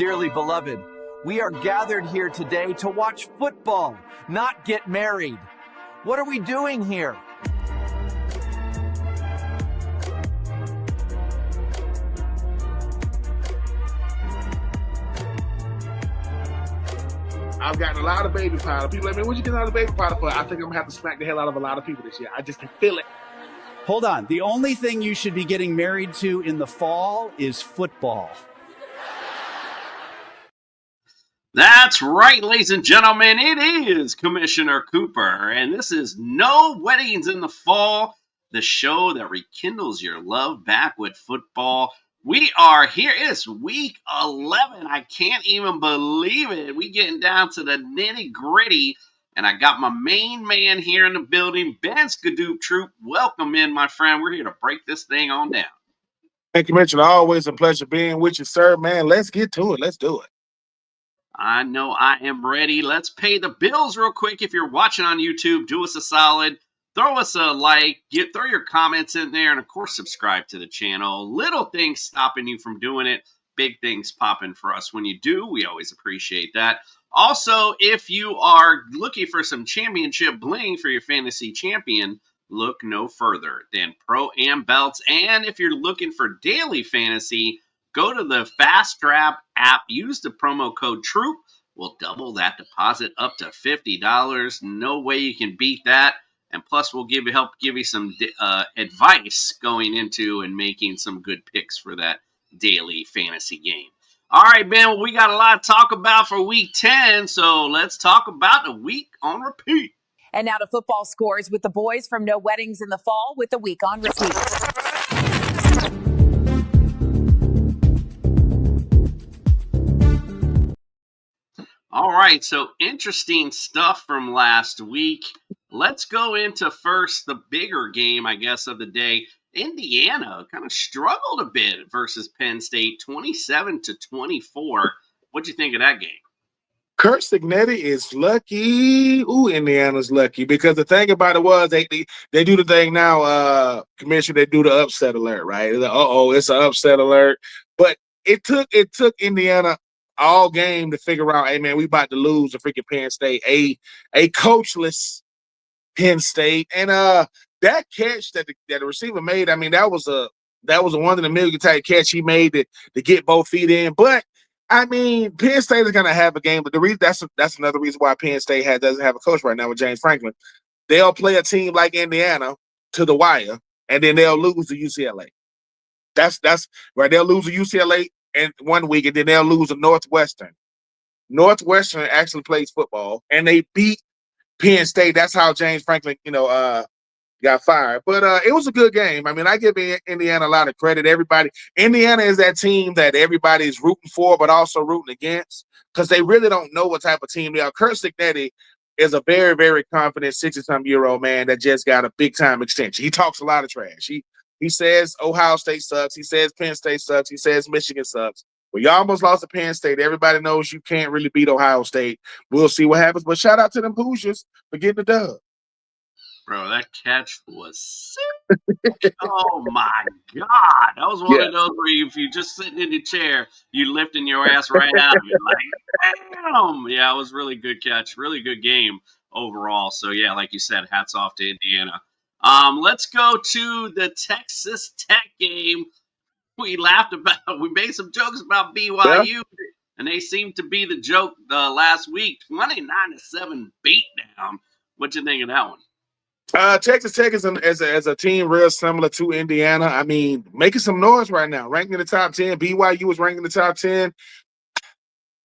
Dearly beloved, we are gathered here today to watch football, not get married. What are we doing here? I've gotten a lot of baby powder. People like, man, what you getting out of baby powder for? I think I'm going to have to smack the hell out of a lot of people this year. I just can feel it. Hold on. The only thing you should be getting married to in the fall is football. That's right, ladies and gentlemen. It is Commissioner Cooper, and this is No Weddings in the Fall, the show that rekindles your love back with football. We are here. It's week 11. I can't even believe it. We getting down to the nitty gritty, and I got my main man here in the building, Ben Skadoob Troupe. Welcome in, my friend. We're here to break this thing on down. Thank you, Mitchell. Always a pleasure being with you, sir. Man, let's get to it. Let's do it. I know I am ready. Let's pay the bills real quick. If you're watching on YouTube, do us a solid. Throw us a like. Throw your comments in there. And, of course, subscribe to the channel. Little things stopping you from doing it. Big things popping for us when you do. We always appreciate that. Also, if you are looking for some championship bling for your fantasy champion, look no further than Pro-Am Belts. And if you're looking for daily fantasy, go to the Fast Trap app. Use the promo code Troupe. We'll double that deposit up to $50. No way you can beat that. And plus, we'll help give you some advice going into and making some good picks for that daily fantasy game. All right, Ben, well, we got a lot to talk about for Week 10, so let's talk about the week on repeat. And now to football scores with the boys from No Weddings in the Fall with the week on repeat. All right, so interesting stuff from last week. Let's go into first the bigger game, I guess, of the day. Indiana kind of struggled a bit versus Penn State, 27-24. What'd you think of that game? Kurt Signetti is lucky. Ooh, Indiana's lucky because the thing about it was they do the thing now, Commissioner. They do the upset alert, right? It's an upset alert. But it took Indiana all game to figure out, hey man, we about to lose to freaking Penn State, a coachless Penn State, and that catch that the receiver made, I mean, that was a 1 in a million type catch he made to get both feet in. But I mean, Penn State is gonna have a game, but the reason that's another reason why Penn State doesn't have a coach right now with James Franklin. They'll play a team like Indiana to the wire, and then they'll lose to UCLA. That's right. They'll lose to UCLA in 1 week, and then they'll lose to Northwestern. Northwestern actually plays football, and they beat Penn State. That's how James Franklin, got fired. But it was a good game. I mean, I give Indiana a lot of credit. Indiana is that team that everybody's rooting for, but also rooting against because they really don't know what type of team they are. Kurt Signetti is a very, very confident 60-some-year-old man that just got a big-time extension. He talks a lot of trash. He says Ohio State sucks. He says Penn State sucks. He says Michigan sucks. Well, you almost lost to Penn State. Everybody knows you can't really beat Ohio State. We'll see what happens. But shout out to them Hoosiers for getting the dub. Bro, that catch was sick. Oh, my God. That was one of those where if you're just sitting in the chair, you lifting your ass right out of it. Like, damn. Yeah, it was really good catch. Really good game overall. So, yeah, like you said, hats off to Indiana. Let's go to the Texas Tech game. We made some jokes about BYU, and they seemed to be the joke last week. 29-7 beatdown. What you think of that one? Texas Tech is a team real similar to Indiana. I mean, making some noise right now, ranking in the top 10. BYU is ranking in the top 10.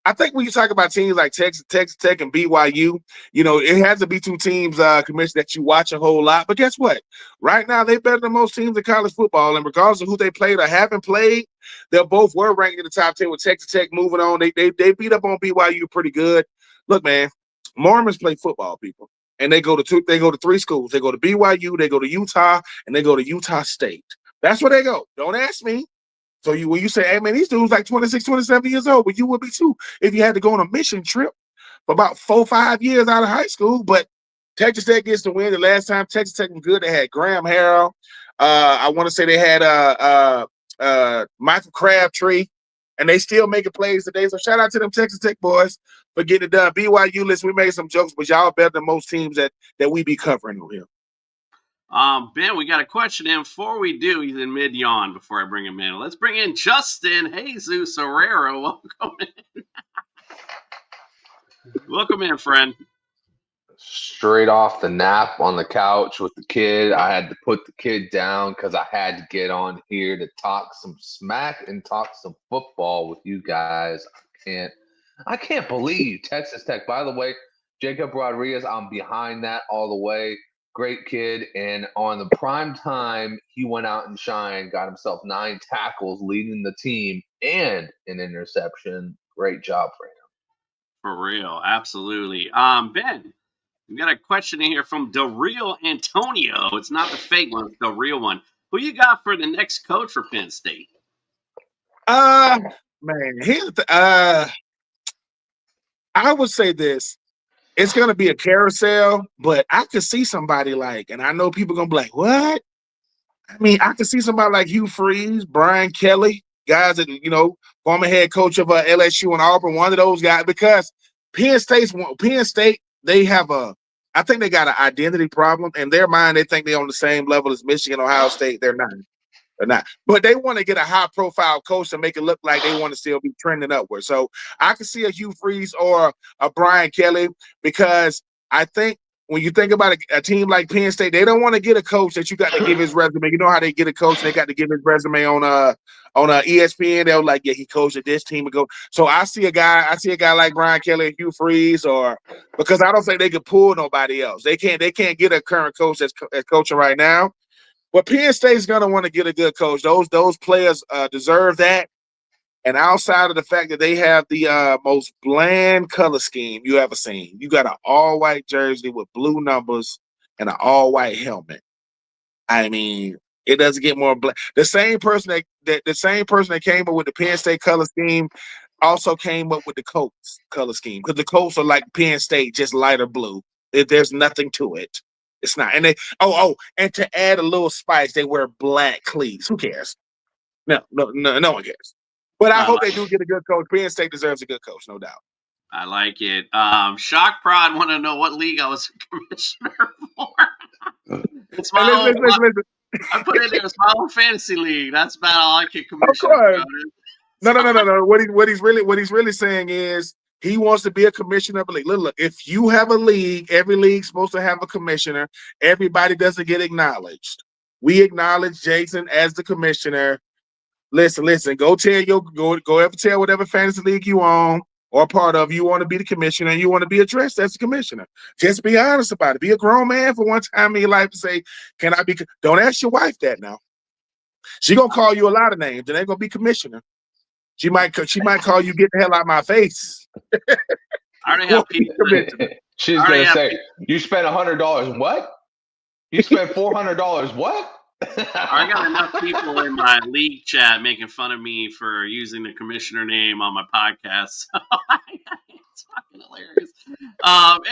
I think when you talk about teams like Texas Tech and BYU, it has to be two teams, Commissioner, that you watch a whole lot. But guess what? Right now, they're better than most teams in college football. And regardless of who they played or haven't played, they both were ranked in the top 10 with Texas Tech moving on. They beat up on BYU pretty good. Look, man, Mormons play football, people. And they go to three schools. They go to BYU, they go to Utah, and they go to Utah State. That's where they go. Don't ask me. So when you say, hey, man, these dudes like 26, 27 years old, but you would be too if you had to go on a mission trip for about 4 or 5 years out of high school. But Texas Tech gets the win. The last time Texas Tech was good, they had Graham Harrell. I want to say they had Michael Crabtree. and they still making plays today. So shout out to them Texas Tech boys for getting it done. BYU, listen, we made some jokes, but y'all better than most teams that we be covering on here. Ben, we got a question in. Before we do, he's in mid yawn before I bring him in. Let's bring in Justin Herrera. Welcome in. Welcome in, friend. Straight off the nap on the couch with the kid. I had to put the kid down because I had to get on here to talk some smack and talk some football with you guys. I can't believe Texas Tech. By the way, Jacob Rodriguez, I'm behind that all the way. Great kid. And on the prime time, he went out and shined, got himself 9 tackles, leading the team and an interception. Great job for him. For real, absolutely. Ben, we got a question in here from the real Antonio. It's not the fake one, it's the real one. Who you got for the next coach for Penn State? Man, I would say this. It's going to be a carousel, but I could see somebody like, and I know people going to be like, what? I mean, I could see somebody like Hugh Freeze, Brian Kelly, guys that, former head coach of LSU and Auburn, one of those guys, because Penn State, they have I think they got an identity problem. In their mind, they think they're on the same level as Michigan, Ohio State. They're not. They're not. But they want to get a high-profile coach to make it look like they want to still be trending upward. So I can see a Hugh Freeze or a Brian Kelly, because I think when you think about a team like Penn State, they don't want to get a coach that you got to give his resume. You know how they get a coach, they got to give his resume on ESPN. They're like, yeah, he coached at this team ago. So I see a guy like Brian Kelly and Hugh Freeze, or because I don't think they could pull nobody else. They can't get a current coach that's coaching right now. But Penn State's gonna want to get a good coach. Those players deserve that. And outside of the fact that they have the most bland color scheme you ever seen, you got an all-white jersey with blue numbers and an all-white helmet. I mean, it doesn't get more bland. The same person that came up with the Penn State color scheme also came up with the Colts color scheme, because the Colts are like Penn State, just lighter blue. There's nothing to it. It's not. And and to add a little spice, they wear black cleats. Who cares? No one cares. But I hope they do get a good coach. Penn State deserves a good coach, no doubt. I like it. Shock Prod want to know what league I was commissioner for. It's my own. Listen. I put it there. It's my own fantasy league. That's about all I can commission. Of course. No. What he's really saying is he wants to be a commissioner of a league. Look, if you have a league, every league's supposed to have a commissioner. Everybody doesn't get acknowledged. We acknowledge Jason as the commissioner. Listen. Go ever tell whatever fantasy league you own or part of, you want to be the commissioner and you want to be addressed as the commissioner. Just be honest about it. Be a grown man for one time in your life and say, can I be? Don't ask your wife that now. She's gonna call you a lot of names. It ain't gonna be commissioner. She might call you, get the hell out of my face. I already have people. She's gonna say, you spent $100. What? You spent $400. What? I got enough people in my league chat making fun of me for using the commissioner name on my podcast. So it's fucking hilarious.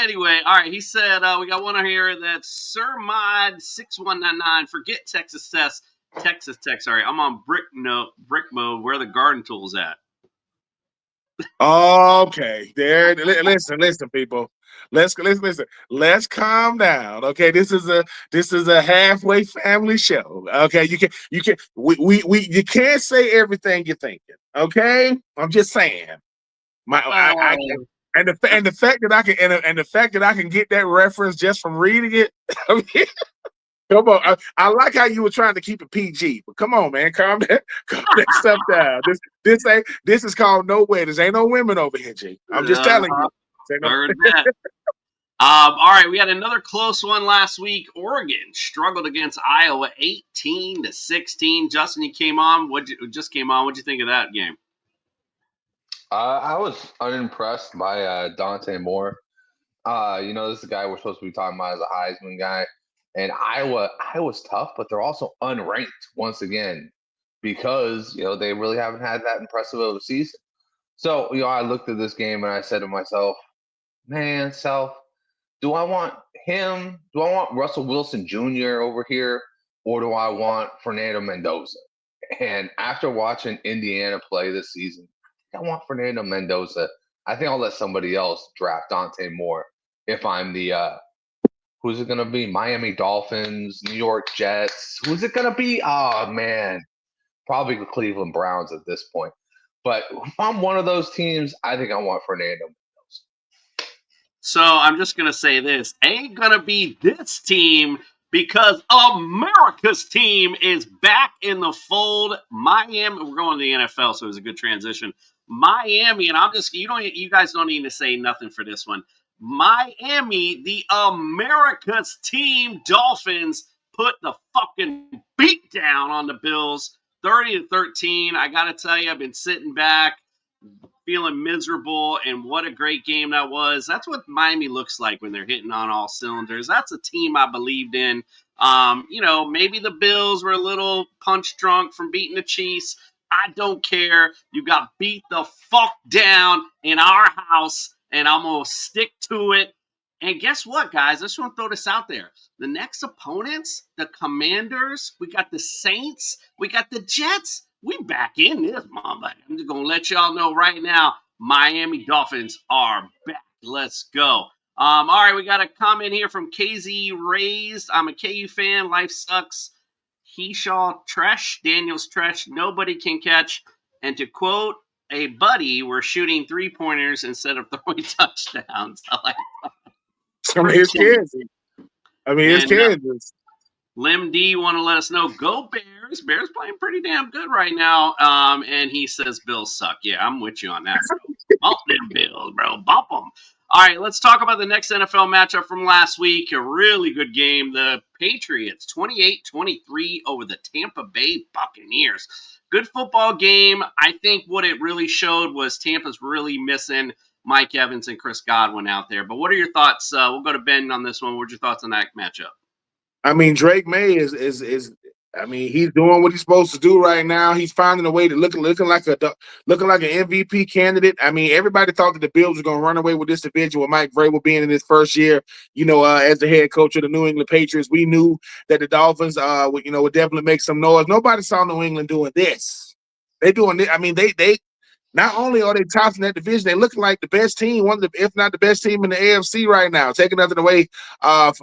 Anyway, all right. He said we got one here that's Sir Mod 6199. Forget Texas Tech. Sorry, I'm on brick mode. Where are the garden tools at? Okay, there. Listen, people. Listen. Let's calm down. Okay, this is a halfway family show. Okay, you can't say everything you're thinking. Okay, I'm just saying. And the fact that I can get that reference just from reading it. I mean, come on, I like how you were trying to keep it PG, but come on, man, calm that stuff down. This is called No Weddings. Ain't no women over here, G. I'm just telling you. Heard that. All right, we had another close one last week. Oregon struggled against Iowa 18-16. Justin, you came on. What'd you think of that game? I was unimpressed by Dante Moore. This is the guy we're supposed to be talking about as a Heisman guy. And Iowa's tough, but they're also unranked once again because, they really haven't had that impressive of a season. So, I looked at this game and I said to myself, man, South, do I want him? Do I want Russell Wilson Jr. over here? Or do I want Fernando Mendoza? And after watching Indiana play this season, I want Fernando Mendoza. I think I'll let somebody else draft Dante Moore if I'm the who's it gonna be? Miami Dolphins, New York Jets. Who's it gonna be? Oh man, probably the Cleveland Browns at this point. But if I'm one of those teams, I think I want Fernando Mendoza. So I'm just going to say this. Ain't going to be this team because America's team is back in the fold. Miami, we're going to the NFL, so it was a good transition. Miami, and you guys don't need to say nothing for this one. Miami, the America's team Dolphins put the fucking beat down on the Bills, 30-13. I got to tell you, I've been sitting back, feeling miserable, and what a great game that was. That's what Miami looks like when they're hitting on all cylinders. That's a team I believed in. Maybe the Bills were a little punch drunk from beating the Chiefs. I don't care. You got beat the fuck down in our house, and I'm going to stick to it. And guess what, guys? I just want to throw this out there. The next opponents, the Commanders, we got the Saints, we got the Jets. We back in this, mama. I'm just going to let y'all know right now, Miami Dolphins are back. Let's go. All right, we got a comment here from KZ Raised. I'm a KU fan. Life sucks. Heeshaw trash. Daniels trash. Nobody can catch. And to quote a buddy, we're shooting 3-pointers instead of throwing touchdowns. I like that. It's Kansas. It's Kansas. Lim D want to let us know, go Bears. Bears playing pretty damn good right now. And he says Bills suck. Yeah, I'm with you on that, bro. Bump them Bills, bro. Bump them. All right, let's talk about the next NFL matchup from last week. A really good game. The Patriots 28-23 over the Tampa Bay Buccaneers. Good football game. I think what it really showed was Tampa's really missing Mike Evans and Chris Godwin out there. But what are your thoughts? We'll go to Ben on this one. What's your thoughts on that matchup? Drake May is he's doing what he's supposed to do right now. He's finding a way to looking like an MVP candidate. Everybody thought that the Bills were going to run away with this division with Mike Vrabel being in his first year, as the head coach of the New England Patriots. We knew that the Dolphins, would definitely make some noise. Nobody saw New England doing this. They're doing it. They not only are they tops in that division, they look like the best team, one of the, if not the best team in the AFC right now. Taking nothing away, from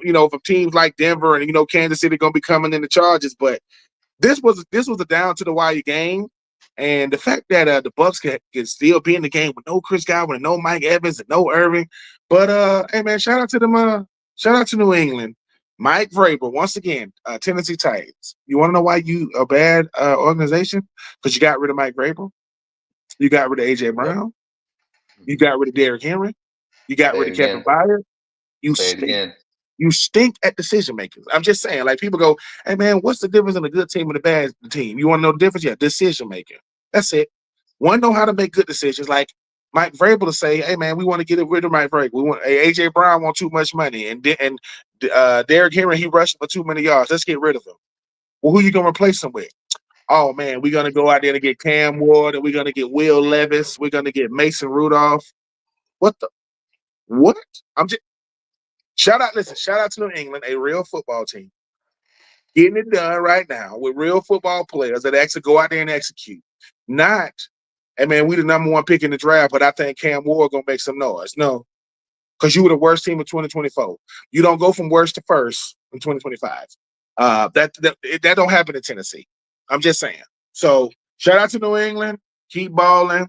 teams like Denver and Kansas City going to be coming in the charges. But this was a down to the wire game, and the fact that the Bucs can still be in the game with no Chris Godwin and no Mike Evans and no Irving. But hey man, shout out to them. Shout out to New England. Mike Vrabel once again. Tennessee Titans. You want to know why you a bad organization? Because you got rid of Mike Vrabel. You got rid of A.J. Brown. You got rid of Derrick Henry. You got rid of Kevin Byard. You stink. You stink at decision makers. I'm just saying, like people go, hey man, what's the difference in a good team and a bad team? You want to know the difference? Yeah, decision making. That's it. One know how to make good decisions. Like Mike Vrabel to say, hey man, we want to get rid of Mike Vrabel. We want A.J. Brown want too much money, and Derrick Henry he rushing for too many yards. Let's get rid of him. Well, who you gonna replace him with? Oh, man, we're going to go out there and get Cam Ward, and we're going to get Will Levis. We're going to get Mason Rudolph. What? Shout out to New England, a real football team. Getting it done right now with real football players that actually go out there and execute. Not, hey, man, we the number one pick in the draft, but I think Cam Ward going to make some noise. No, because you were the worst team in 2024. You don't go from worst to first in 2025. That don't happen in Tennessee. I'm just saying. So shout out to New England. Keep balling.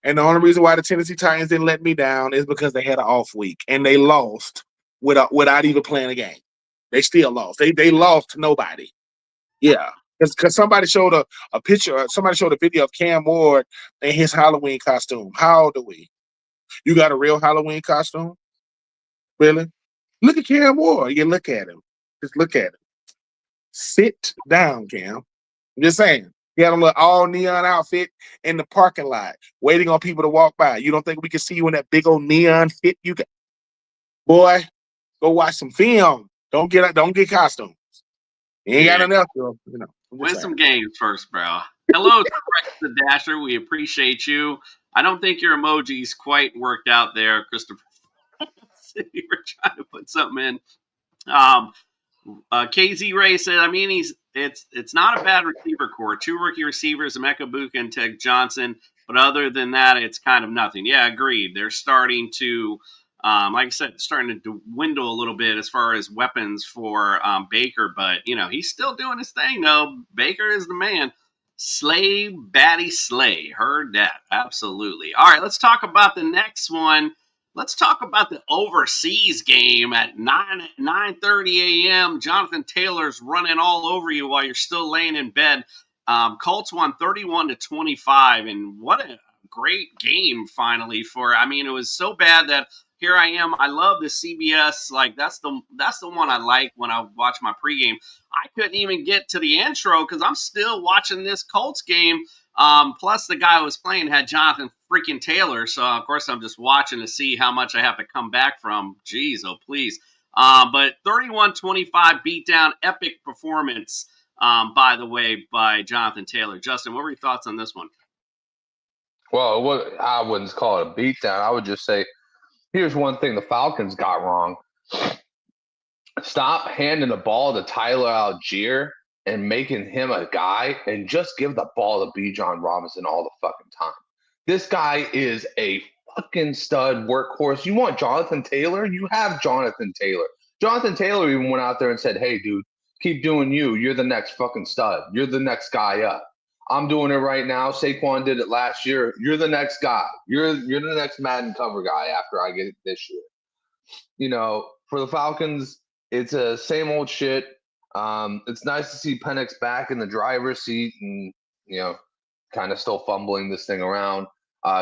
And the only reason why the Tennessee Titans didn't let me down is because they had an off week and they lost without even playing a game. They still lost. They lost to nobody. Yeah. Because somebody showed a picture, somebody showed a video of Cam Ward in his Halloween costume. How old are we? You got a real Halloween costume? Really? Look at Cam Ward. You look at him. Just look at him. Sit down, Cam. I'm just saying. He had a little all neon outfit in the parking lot, waiting on people to walk by. You don't think we can see you in that big old neon fit you got? Boy, go watch some film. Don't get costumes. You ain't got enough, Win some games first, bro. Hello, Rex the Dasher. We appreciate you. I don't think your emoji's quite worked out there, Christopher. You were trying to put something in. KZ Ray said, it's not a bad receiver core. 2 rookie receivers, Emeka Buka and Ted Johnson. But other than that, it's kind of nothing. Yeah, agreed. They're starting to, like I said, starting to dwindle a little bit as far as weapons for Baker. But, he's still doing his thing, though. Baker is the man. Slay, Batty, slay. Heard that. Absolutely. All right, let's talk about the next one. Let's talk about the overseas game at 9:30 a.m. Jonathan Taylor's running all over you while you're still laying in bed. Colts won 31-25, and what a great game finally it was so bad that here I am. I love the CBS, that's the one I like when I watch my pregame. I couldn't even get to the intro because I'm still watching this Colts game. Plus the guy who was playing had Jonathan freaking Taylor, so of course I'm just watching to see how much I have to come back from. Jeez, oh please. But 31-25 beatdown, epic performance. By the way, by Jonathan Taylor. Justin, what were your thoughts on this one? Well, I wouldn't call it a beatdown. I would just say, here's one thing the Falcons got wrong. Stop handing the ball to Tyler Algier and making him a guy, and just give the ball to Bijan Robinson all the fucking time. This guy is a fucking stud workhorse. You want Jonathan Taylor? You have Jonathan Taylor. Jonathan Taylor even went out there and said, hey, dude, keep doing you. You're the next fucking stud. You're the next guy up. I'm doing it right now. Saquon did it last year. You're the next guy. You're the next Madden cover guy after I get it this year. For the Falcons, it's a same old shit. It's nice to see Penix back in the driver's seat and, kind of still fumbling this thing around.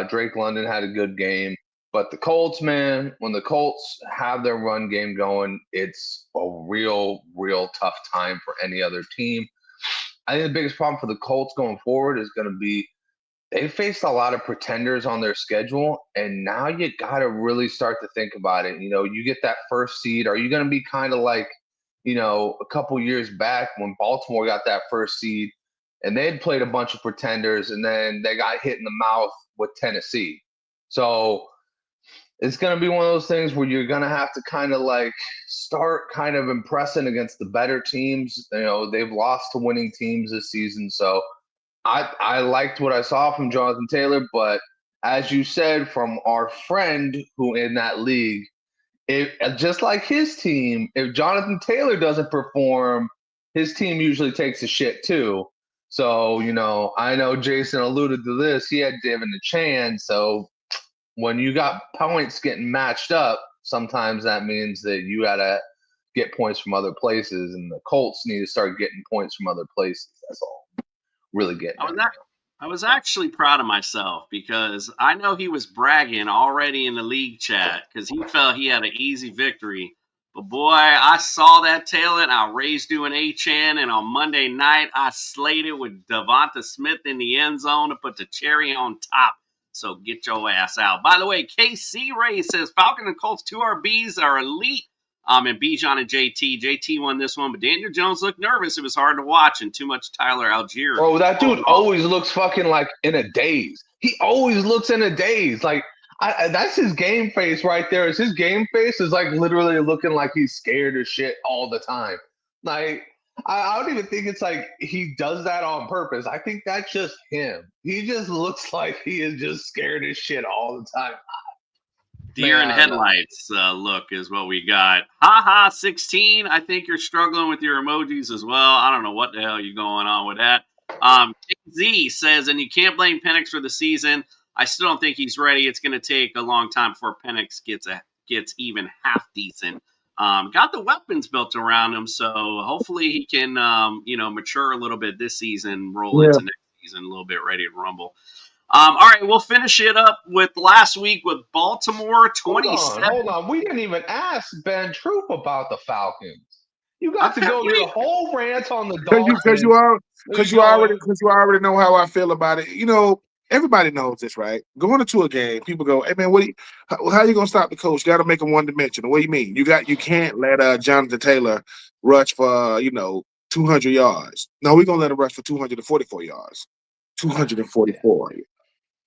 Drake London had a good game. But the Colts, man, when the Colts have their run game going, it's a real, real tough time for any other team. I think the biggest problem for the Colts going forward is going to be they faced a lot of pretenders on their schedule, and now you got to really start to think about it. You get that first seed. Are you going to be kind of like, a couple years back when Baltimore got that first seed and they had played a bunch of pretenders and then they got hit in the mouth with Tennessee? So it's going to be one of those things where you're going to have to kind of start kind of impressing against the better teams. They've lost to winning teams this season. So I liked what I saw from Jonathan Taylor, but as you said, from our friend who in that league, just like his team, if Jonathan Taylor doesn't perform, his team usually takes a shit too. So, I know Jason alluded to this. He had Devin the Chan. So when you got points getting matched up, sometimes that means that you got to get points from other places, and the Colts need to start getting points from other places. That's all. Really getting I was actually proud of myself because I know he was bragging already in the league chat because he felt he had an easy victory. But boy, I saw that talent. I raised you an A-Chan, and on Monday night, I slayed it with Devonta Smith in the end zone to put the cherry on top. So get your ass out. By the way, KC Ray says Falcon and Colts 2 RBs are elite. And Bijan and JT. JT won this one, but Daniel Jones looked nervous. It was hard to watch, and too much Tyler Algier. Bro, that dude always looks fucking like in a daze. He always looks in a daze. That's his game face right there. His game face is literally looking like he's scared as shit all the time. I don't even think it's he does that on purpose. I think that's just him. He just looks like he is just scared as shit all the time. Deer in headlights look is what we got. Haha 16. I think you're struggling with your emojis as well. I don't know what the hell you're going on with that. Z says, and you can't blame Penix for the season. I still don't think he's ready. It's going to take a long time before Penix gets even half decent. Got the weapons built around him, so hopefully he can mature a little bit this season, roll into next season a little bit ready to rumble. All right, we'll finish it up with last week with Baltimore 27. Hold on. We didn't even ask Ben Troupe about the Falcons. You got to go your whole rant on the Dolphins. Because you already know how I feel about it. Everybody knows this, right? Going into a game, people go, "Hey man, how you gonna stop the coach? You got to make him one-dimensional." What do you mean? You can't let Jonathan Taylor rush for 200 yards. No, we're gonna let him rush for 244 yards. 244.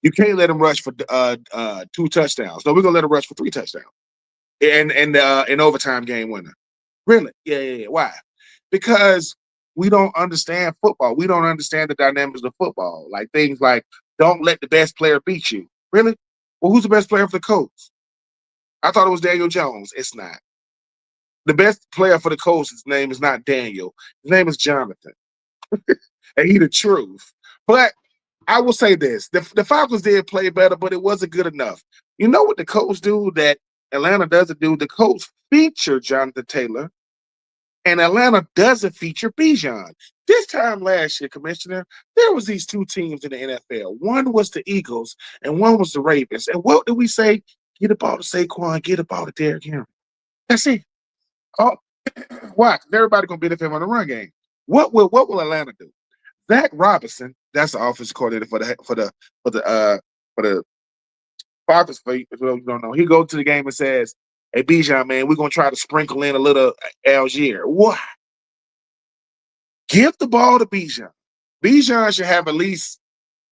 You can't let him rush for 2 touchdowns. No, we're gonna let him rush for 3 touchdowns. And an overtime game winner. Really? Yeah. Why? Because we don't understand football. We don't understand the dynamics of football. Like things like don't let the best player beat you. Really? Well, who's the best player for the Colts? I thought it was Daniel Jones. It's not. The best player for the Colts, his name is not Daniel. His name is Jonathan. And he the truth. But I will say this. The Falcons did play better, but it wasn't good enough. You know what the Colts do that Atlanta doesn't do? The Colts feature Jonathan Taylor, and Atlanta doesn't feature Bijan. This time last year, Commissioner, there was these two teams in the NFL. One was the Eagles, and one was the Ravens. And what did we say? Get the ball to Saquon, get the ball to Derrick Henry. That's it. Oh, why? 'Cause everybody gonna benefit from the run game. What will Atlanta do? Zach Robinson, that's the offensive coordinator for the Falcons. For you don't know, he goes to the game and says, "Hey Bijan, man, we're gonna try to sprinkle in a little Algier. What? Give the ball to Bijan. Bijan should have at least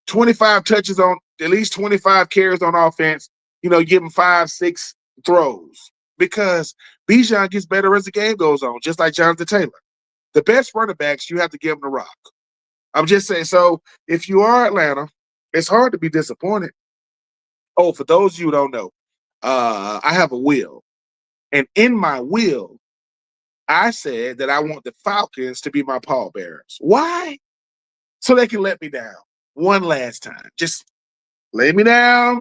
25 touches on, at least 25 carries on offense. You know, give him 5-6 throws because Bijan gets better as the game goes on, just like Jonathan Taylor. The best running backs, you have to give them the rock. I'm just saying. So if you are Atlanta, it's hard to be disappointed. Oh, for those of you who don't know, I have a will, and in my will, I said that I want the Falcons to be my pallbearers. Why? So they can let me down one last time. Just lay me down,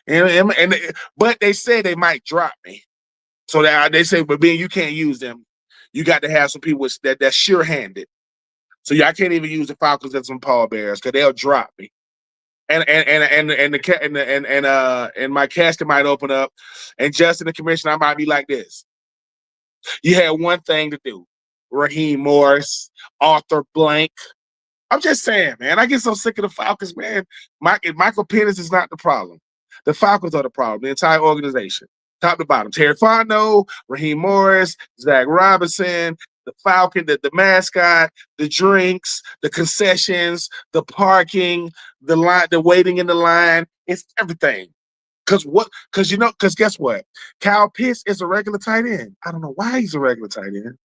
but they say they might drop me. So they say, but Ben, you can't use them. You got to have some people that's sure-handed. So I can't even use the Falcons as some pallbearers because they'll drop me. And my casket might open up, and Justin, the commissioner, I might be like this. You had one thing to do. Raheem Morris, Arthur Blank. I'm just saying, man. I get so sick of the Falcons, man. Michael Penix is not the problem. The Falcons are the problem. The entire organization, top to bottom. Terry Fontenot, Raheem Morris, Zach Robinson, the Falcon, the mascot, the drinks, the concessions, the parking, the line, the waiting in the line. It's everything. Because guess what? Kyle Pitts is a regular tight end. I don't know why he's a regular tight end,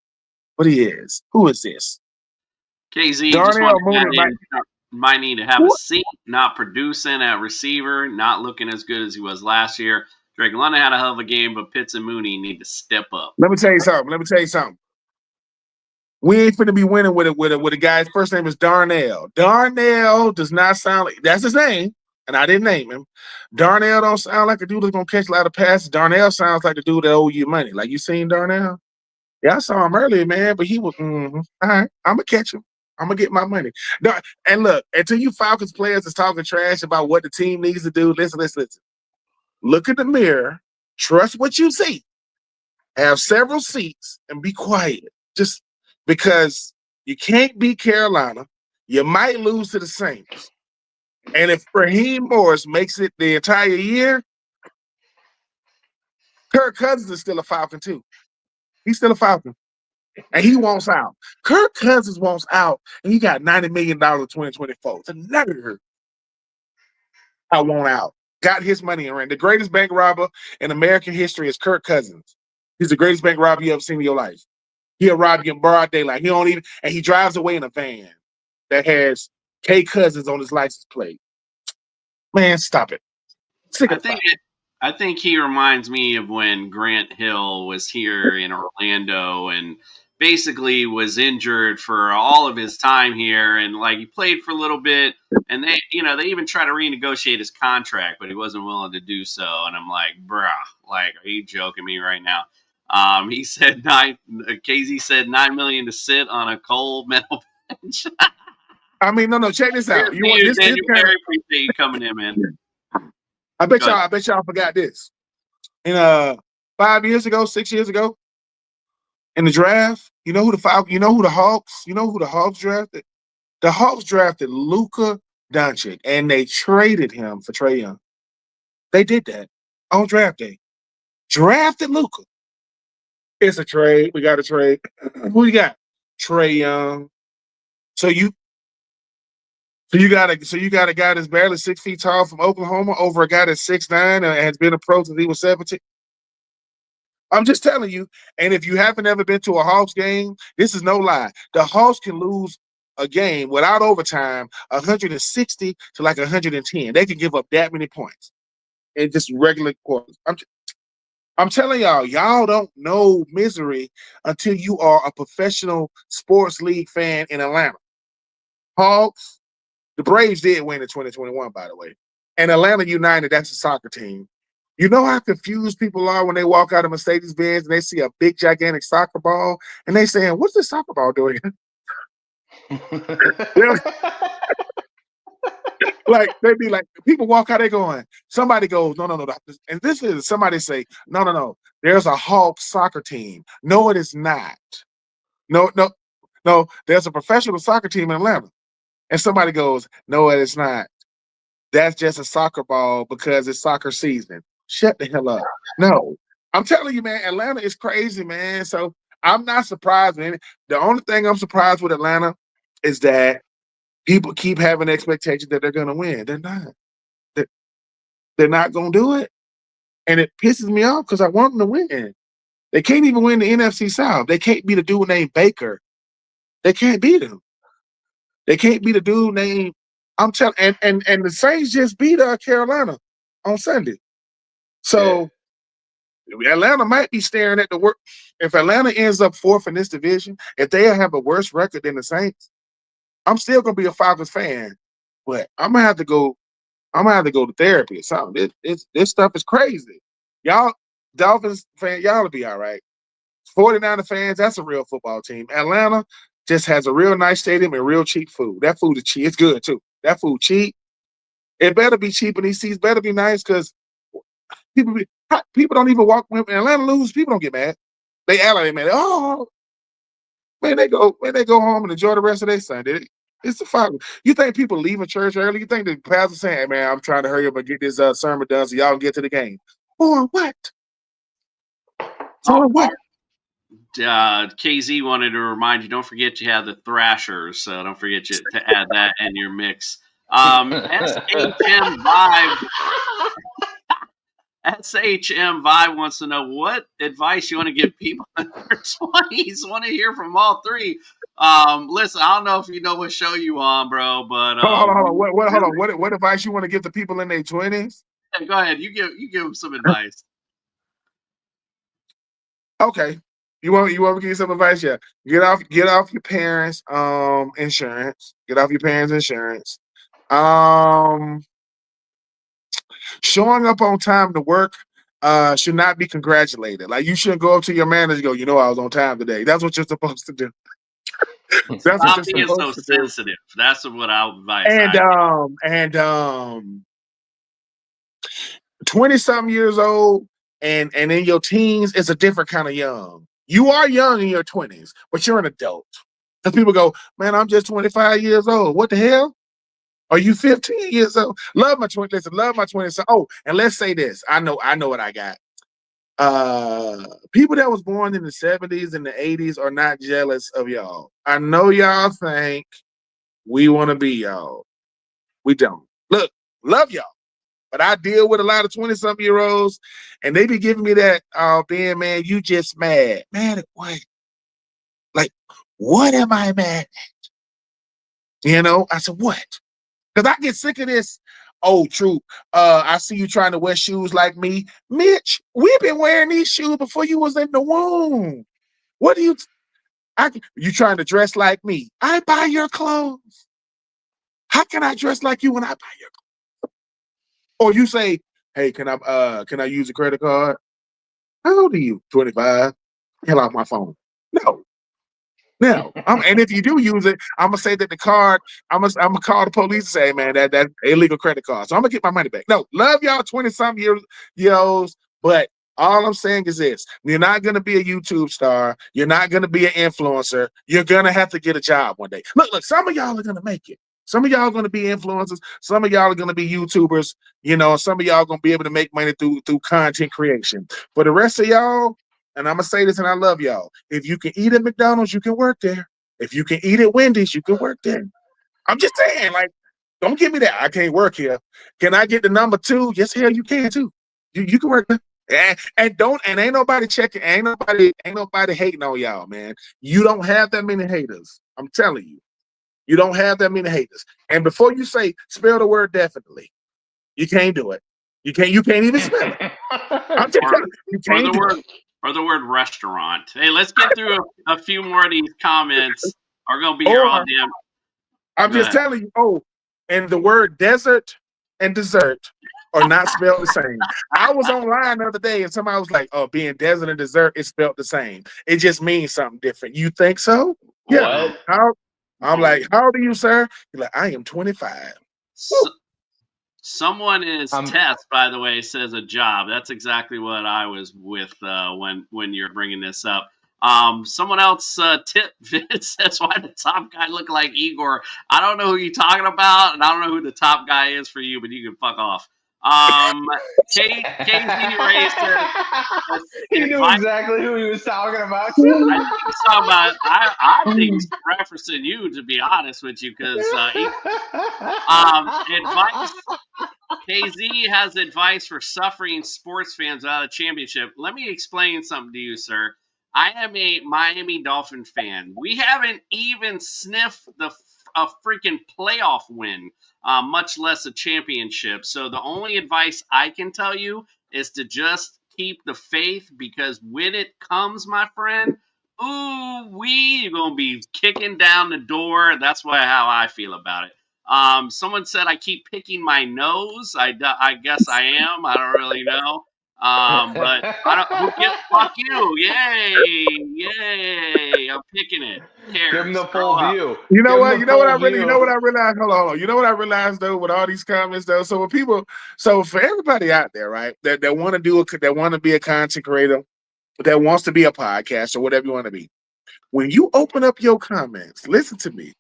but he is. Who is this? KZ just Darnell want Mooney might need to have a seat, not producing at receiver, not looking as good as he was last year. Drake London had a hell of a game, but Pitts and Mooney need to step up. Let me tell you something. We ain't finna be winning with a guy's first name is Darnell. Darnell does not sound like that's his name, and I didn't name him. Darnell don't sound like a dude that's gonna catch a lot of passes. Darnell sounds like the dude that owe you money. Like, you seen Darnell? Yeah, I saw him earlier, man, but he was all right. I'm gonna catch him. I'm gonna get my money. And look, until you Falcons players is talking trash about what the team needs to do, listen. Look in the mirror, trust what you see, have several seats, and be quiet. Just because you can't beat Carolina, you might lose to the Saints. And if Raheem Morris makes it the entire year, Kirk Cousins is still a Falcon too. He's still a Falcon. And he wants out. Kirk Cousins wants out, and he got $90 million in 2024. It's another I want out. Got his money and ran. The greatest bank robber in American history is Kirk Cousins. He's the greatest bank robber you ever seen in your life. He'll rob you in broad daylight. And he drives away in a van that has K Cousins on his license plate. Man, stop it. I think he reminds me of when Grant Hill was here in Orlando and basically was injured for all of his time here, and like he played for a little bit, and they even tried to renegotiate his contract, but he wasn't willing to do so. And I'm like, bruh, like, are you joking me right now? He said KZ said $9 million to sit on a cold metal bench. I mean, no, check this out. You want this? Daniel Perry, appreciate you coming in, man. I bet y'all forgot this. In 6 years ago, in the draft, you know who the Hawks drafted? The Hawks drafted Luka Doncic, and they traded him for Trae Young. They did that on draft day. Drafted Luka. It's a trade. We got a trade. Who you got? Trae Young. So you got a guy that's barely 6 feet tall from Oklahoma over a guy that's 6'9" and has been approached since he was 17. I'm just telling you. And if you haven't ever been to a Hawks game, this is no lie. The Hawks can lose a game without overtime 160 to like 110. They can give up that many points in just regular quarters. I'm telling y'all don't know misery until you are a professional sports league fan in Atlanta. Hawks, the Braves did win in 2021, by the way. And Atlanta United, that's a soccer team. You know how confused people are when they walk out of Mercedes-Benz and they see a big, gigantic soccer ball, and they saying, what's this soccer ball doing? Like, they be like, people walk out, they going, somebody goes, no. And this is, somebody say, no. There's a Hawk soccer team. No, it is not. No. There's a professional soccer team in Atlanta. And somebody goes, no, it is not. That's just a soccer ball because it's soccer season. Shut the hell up. No. I'm telling you, man, Atlanta is crazy, man. So I'm not surprised, man. The only thing I'm surprised with Atlanta is that people keep having expectations that they're going to win. They're not. They're not going to do it. And it pisses me off because I want them to win. They can't even win the NFC South. They can't beat a dude named Baker. They can't beat him. They can't beat a dude named, I'm telling, and the Saints just beat Carolina on Sunday. So Atlanta might be staring at the work. If Atlanta ends up fourth in this division, if they have a worse record than the Saints, I'm still gonna be a Falcons fan. But I'm gonna have to go to therapy or something. This stuff is crazy. Y'all Dolphins fan, y'all will be all right. 49er fans, that's a real football team. Atlanta just has a real nice stadium and real cheap food. That food is cheap. It's good too. That food cheap. It better be cheap and these seats better be nice because people don't even walk when Atlanta loses, people don't get mad. They act like they mad. Oh, man, they go home and enjoy the rest of their Sunday. It's the Falcons. You think people leaving church early? You think the pastor saying, hey, man, I'm trying to hurry up and get this sermon done so y'all can get to the game? Or what? For what? KZ wanted to remind you, don't forget you have the Thrashers, so don't forget to add that in your mix. SHM Vibe wants to know what advice you want to give people in their 20s. Want to hear from all three. Listen, I don't know if you know what show you on, bro, but hold on. What advice you want to give the people in their 20s? Yeah, go ahead. You give them some advice. Okay. You want me to give you some advice? Yeah. Get off your parents' insurance. Get off your parents' insurance. Showing up on time to work should not be congratulated. Like, you shouldn't go up to your manager and go, I was on time today. That's what you're supposed to do. That's Stop being so sensitive. That's what I would advise. And 20-something years old and in your teens, it's a different kind of young. You are young in your 20s, but you're an adult. Because people go, man, I'm just 25 years old. What the hell? Are you 15 years old? Love my 20s. Listen, love my 20s. Oh, and let's say this. I know what I got. People that was born in the 70s and the 80s are not jealous of y'all. I know y'all think we want to be y'all. We don't. Look, love y'all. But I deal with a lot of 20-something-year-olds, and they be giving me that, man, you just mad. Mad at what? Like, what am I mad at? I said, what? Because I get sick of this. Oh, Troupe, I see you trying to wear shoes like me. Mitch, we've been wearing these shoes before you was in the womb. What are you trying to dress like me? I buy your clothes. How can I dress like you when I buy your clothes? Or you say, hey, can I use a credit card? How old are you? 25. Hell off my phone. No. And if you do use it, I'm gonna say that the card, I'm gonna call the police and say, man, that's illegal credit card. So I'm gonna get my money back. No, love y'all 20-something years olds, but all I'm saying is this: you're not gonna be a YouTube star, you're not gonna be an influencer, you're gonna have to get a job one day. Look, some of y'all are gonna make it. Some of y'all are gonna be influencers, some of y'all are gonna be YouTubers, some of y'all are gonna be able to make money through content creation. For the rest of y'all, and I'm going to say this, and I love y'all. If you can eat at McDonald's, you can work there. If you can eat at Wendy's, you can work there. I'm just saying, like, don't give me that. I can't work here. Can I get the number 2? Yes, hell, you can, too. You can work there. And ain't nobody checking, ain't nobody hating on y'all, man. You don't have that many haters. I'm telling you. You don't have that many haters. And before you say spell the word definitely, you can't do it. You can't even spell it. I'm just telling you, you can't do it. Or the word restaurant. Hey, let's get through a few more of these comments. We're gonna be here all Or damn. I'm just telling you, and the word desert and dessert are not spelled the same. I was online the other day and somebody was like, oh, being desert and dessert is spelled the same. It just means something different. You think so? Yeah. What? I'm like, how old are you, sir? You're like, I am 25. Someone is Tess, by the way, says a job. That's exactly what I was with when you're bringing this up. Someone else tip says why the top guy look like Igor. I don't know who you're talking about, and I don't know who the top guy is for you, but you can fuck off. KZ Racer. He knew exactly who he was talking about. I think he's talking about. I think he's referencing you, to be honest with you, because advice. KZ has advice for suffering sports fans without a championship. Let me explain something to you, sir. I am a Miami Dolphin fan. We haven't even sniffed a freaking playoff win, much less a championship. So the only advice I can tell you is to just keep the faith, because when it comes, my friend, you're going to be kicking down the door. That's how I feel about it. Someone said I keep picking my nose. I guess I am. I don't really know. But fuck you. Yay. I'm picking it. Cares? Give him the full view. You know what? You know what I realized? Hold on. You know what I realized though with all these comments though? So for everybody out there, right, that want to be a content creator, that wants to be a podcast or whatever you want to be, when you open up your comments, listen to me.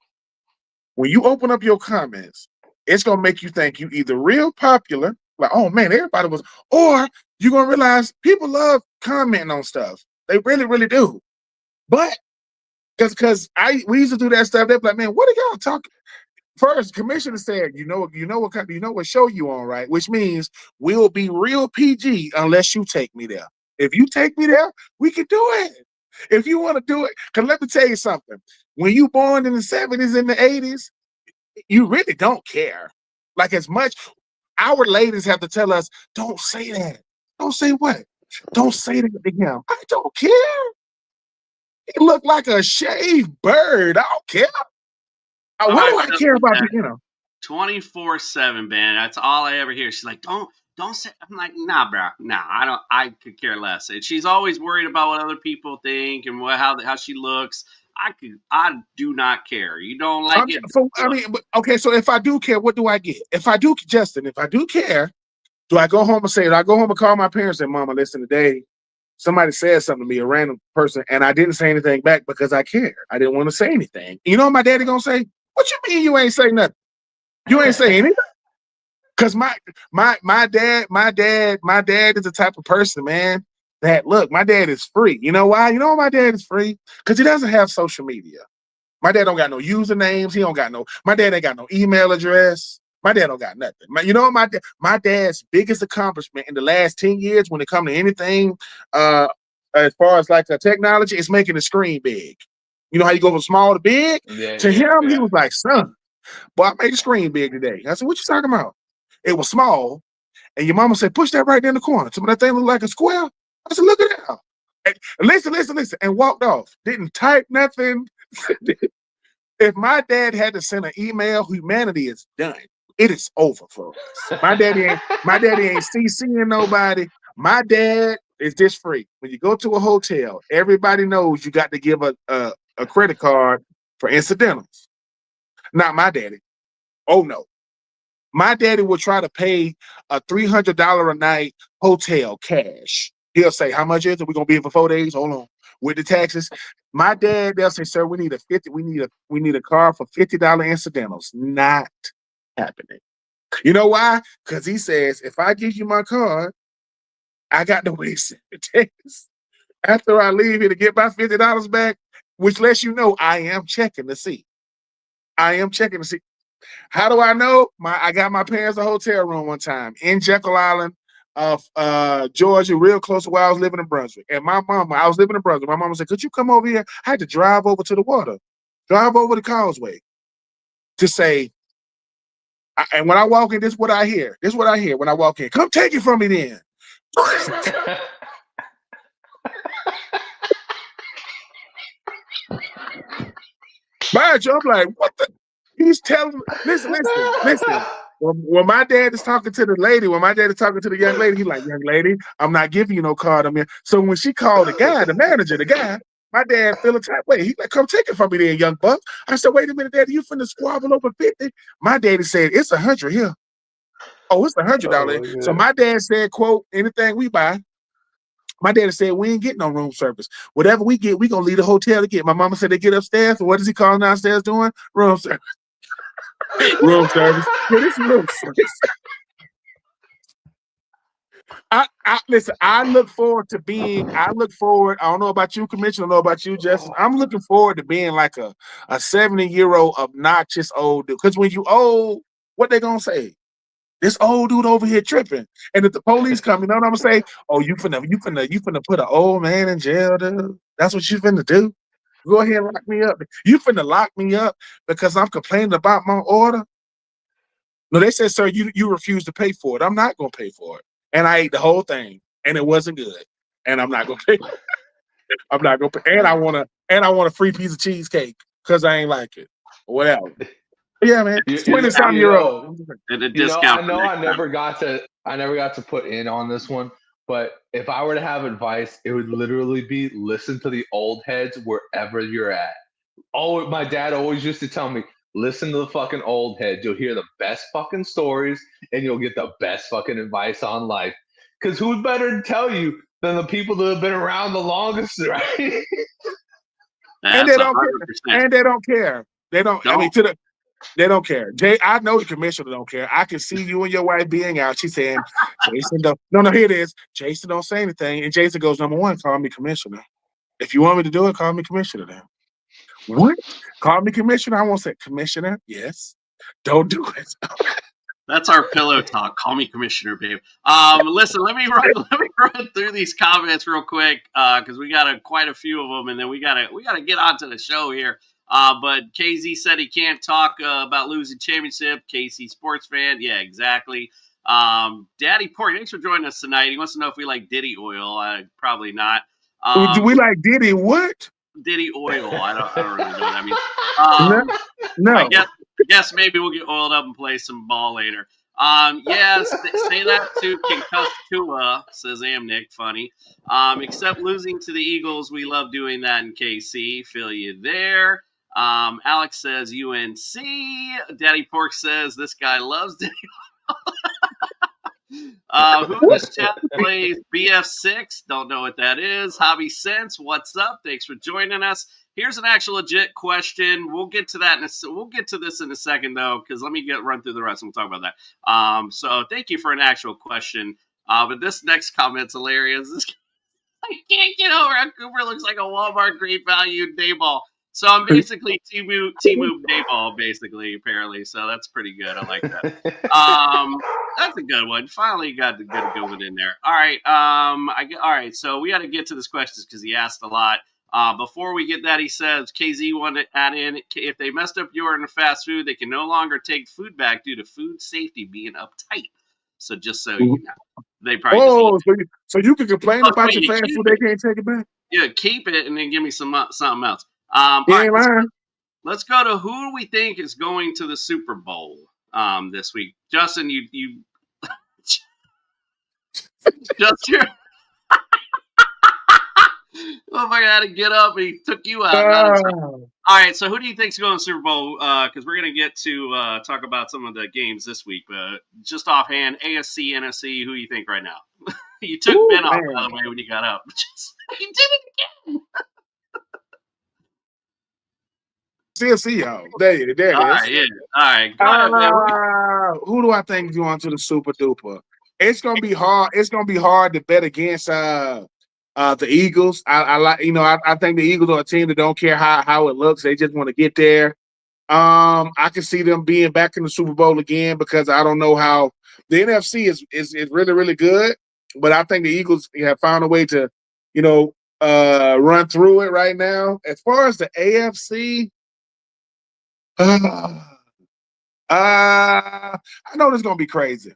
When you open up your comments, it's gonna make you think you either real popular, like, oh man, everybody was, or you're gonna realize people love commenting on stuff. They really, really do. But because we used to do that stuff, they're like, man, what are y'all talking? First, commissioner said, you know what show you on, right? Which means we'll be real PG unless you take me there. If you take me there, we can do it. If you want to do it, because let me tell you something. When you born in the 70s and the 80s, you really don't care. Like as much, our ladies have to tell us, don't say that. Don't say what? Don't say that to him. I don't care. He looked like a shaved bird. I don't care. What do I care about the 24/7, man. That's all I ever hear. She's like, don't say. I'm like, nah, bro. Nah, I don't. I could care less. And she's always worried about what other people think and how she looks. I do not care. You don't like it. Okay. So if I do care, what do I get? If I do care, do I go home and call my parents and Mama, listen, today somebody said something to me, a random person, and I didn't say anything back because I cared. I didn't want to say anything. You know what my daddy gonna say? What you mean you ain't say nothing? You ain't say anything? Because my dad is the type of person, man, that look, my dad is free. You know why? You know why my dad is free? Because he doesn't have social media. My dad don't got no usernames. My dad ain't got no email address. My dad don't got nothing. My dad's biggest accomplishment in the last 10 years when it comes to anything, as far as like technology, is making the screen big. You know how you go from small to big? To him, he was like, son, boy, I made the screen big today. I said, what you talking about? It was small. And your mama said, push that right there in the corner. So that thing look like a square. I said, look at that. And listen, and walked off. Didn't type nothing. If my dad had to send an email, humanity is done. It is over for us. My daddy ain't CCing nobody. My dad is just free. When you go to a hotel, everybody knows you got to give a credit card for incidentals. Not my daddy. Oh no. My daddy will try to pay a $300 a night hotel cash. He'll say, how much is it? We're gonna be here for 4 days. Hold on. With the taxes. My dad, they'll say, sir, we need a car for $50 incidentals. Not happening. You know why? Because he says, if I give you my card, I got to wait 7 days after I leave here to get my $50 back, which lets you know I am checking to see. How do I know? I got my parents a hotel room one time in Jekyll Island, of Georgia, real close to where I was living in Brunswick. And I was living in Brunswick. My mama said, "Could you come over here?" I had to drive over to the water, drive over the causeway to say. And when I walk in, this is what I hear. This is what I hear when I walk in. Come take it from me, then. Mind you, I'm like, what the? He's telling me, listen. When my dad is talking to the lady, when my dad is talking to the young lady, he's like, "Young lady, I'm not giving you no card." So when she called the guy, the manager, my dad feel a type way. He like, "Come take it from me then, young buck." I said, "Wait a minute, Daddy, you finna squabble over 50?" My daddy said, "It's 100 here." Oh, it's $100. So my dad said, quote, anything we buy. My daddy said, we ain't getting no room service. Whatever we get, we gonna leave the hotel to get. My mama said they get upstairs. What is he calling downstairs doing? Room service. Room service. Yeah, this is room service. Listen, I look forward. I don't know about you, Commissioner. I don't know about you, Justin. I'm looking forward to being like a 70-year-old obnoxious old dude. Because when you old, what they gonna say? This old dude over here tripping. And if the police come, you know what I'm gonna say? "Oh, you finna put an old man in jail, dude. That's what you finna do. Go ahead and lock me up. You finna lock me up because I'm complaining about my order." No, they said, "Sir, you refuse to pay for it." I'm not gonna pay for it. And I ate the whole thing, and it wasn't good. And I'm not gonna pay. I'm not gonna pay. And I want a free piece of cheesecake because I ain't like it. Whatever. Yeah, man. 20-something-year-old. And a discount. I never got to put in on this one, but if I were to have advice, it would literally be listen to the old heads wherever you're at. Oh, my dad always used to tell me, listen to the fucking old heads. You'll hear the best fucking stories and you'll get the best fucking advice on life. Because who's better to tell you than the people that have been around the longest, right? And they don't care. And they don't care. They don't. I mean, they don't care. I know the commissioner don't care. I can see you and your wife being out. She's saying, "Jason, don't." No, here it is. Jason, don't say anything. And Jason goes, "Number one, call me commissioner. If you want me to do it, call me commissioner then." What? Call me commissioner? I won't say commissioner. Yes. Don't do it. That's our pillow talk. Call me commissioner, babe. Listen, let me run through these comments real quick because we got quite a few of them, and then we gotta get onto the show here. But KZ said he can't talk about losing championship. KC sports fan, yeah, exactly. Daddy Pork, thanks for joining us tonight. He wants to know if we like Diddy oil. Probably not. Do we like Diddy what? Diddy oil. I don't really know what that means. No. I guess maybe we'll get oiled up and play some ball later. Yes, say that to Concussed Tua, says Amnick, funny. Except losing to the Eagles, we love doing that in KC. Feel you there. Alex says UNC. Daddy Pork says this guy loves Diddy. Who in this chat plays BF6? Don't know what that is. Hobby Sense, what's up? Thanks for joining us. Here's an actual legit question. We'll get to that. We'll get to this in a second though, because let me run through the rest and we'll talk about that. So thank you for an actual question. But this next comment's hilarious. I can't get over how Cooper looks like a Walmart great value Dayball. So I'm basically T-Move Dayball, basically, apparently. So that's pretty good. I like that. That's a good one. Finally got the good one in there. All right. All right. So we got to get to this question because he asked a lot. Before we get that, he says KZ wanted to add in, if they messed up your order in fast food, they can no longer take food back due to food safety being uptight. So just so you know, they probably so you can complain about your fast food, they can't take it back. Yeah, keep it and then give me something else. Let's go to who we think is going to the Super Bowl this week. Justin, you just here. Oh my God, I had to get up and he took you out. All right, so who do you think's going to the Super Bowl? Because we're going to get to talk about some of the games this week. But just offhand, AFC, NFC, who do you think right now? You took Ben off, by the way, when you got up. You did it again. See y'all. There it is. All right, yeah. All right. Go ahead, man. Who do I think is going to the Super Duper? It's gonna be hard. It's gonna be hard to bet against the Eagles. I think the Eagles are a team that don't care how it looks. They just want to get there. I can see them being back in the Super Bowl again because I don't know how the NFC is really, really good. but I think the Eagles have found a way to, run through it right now. As far as the AFC, I know this is gonna be crazy.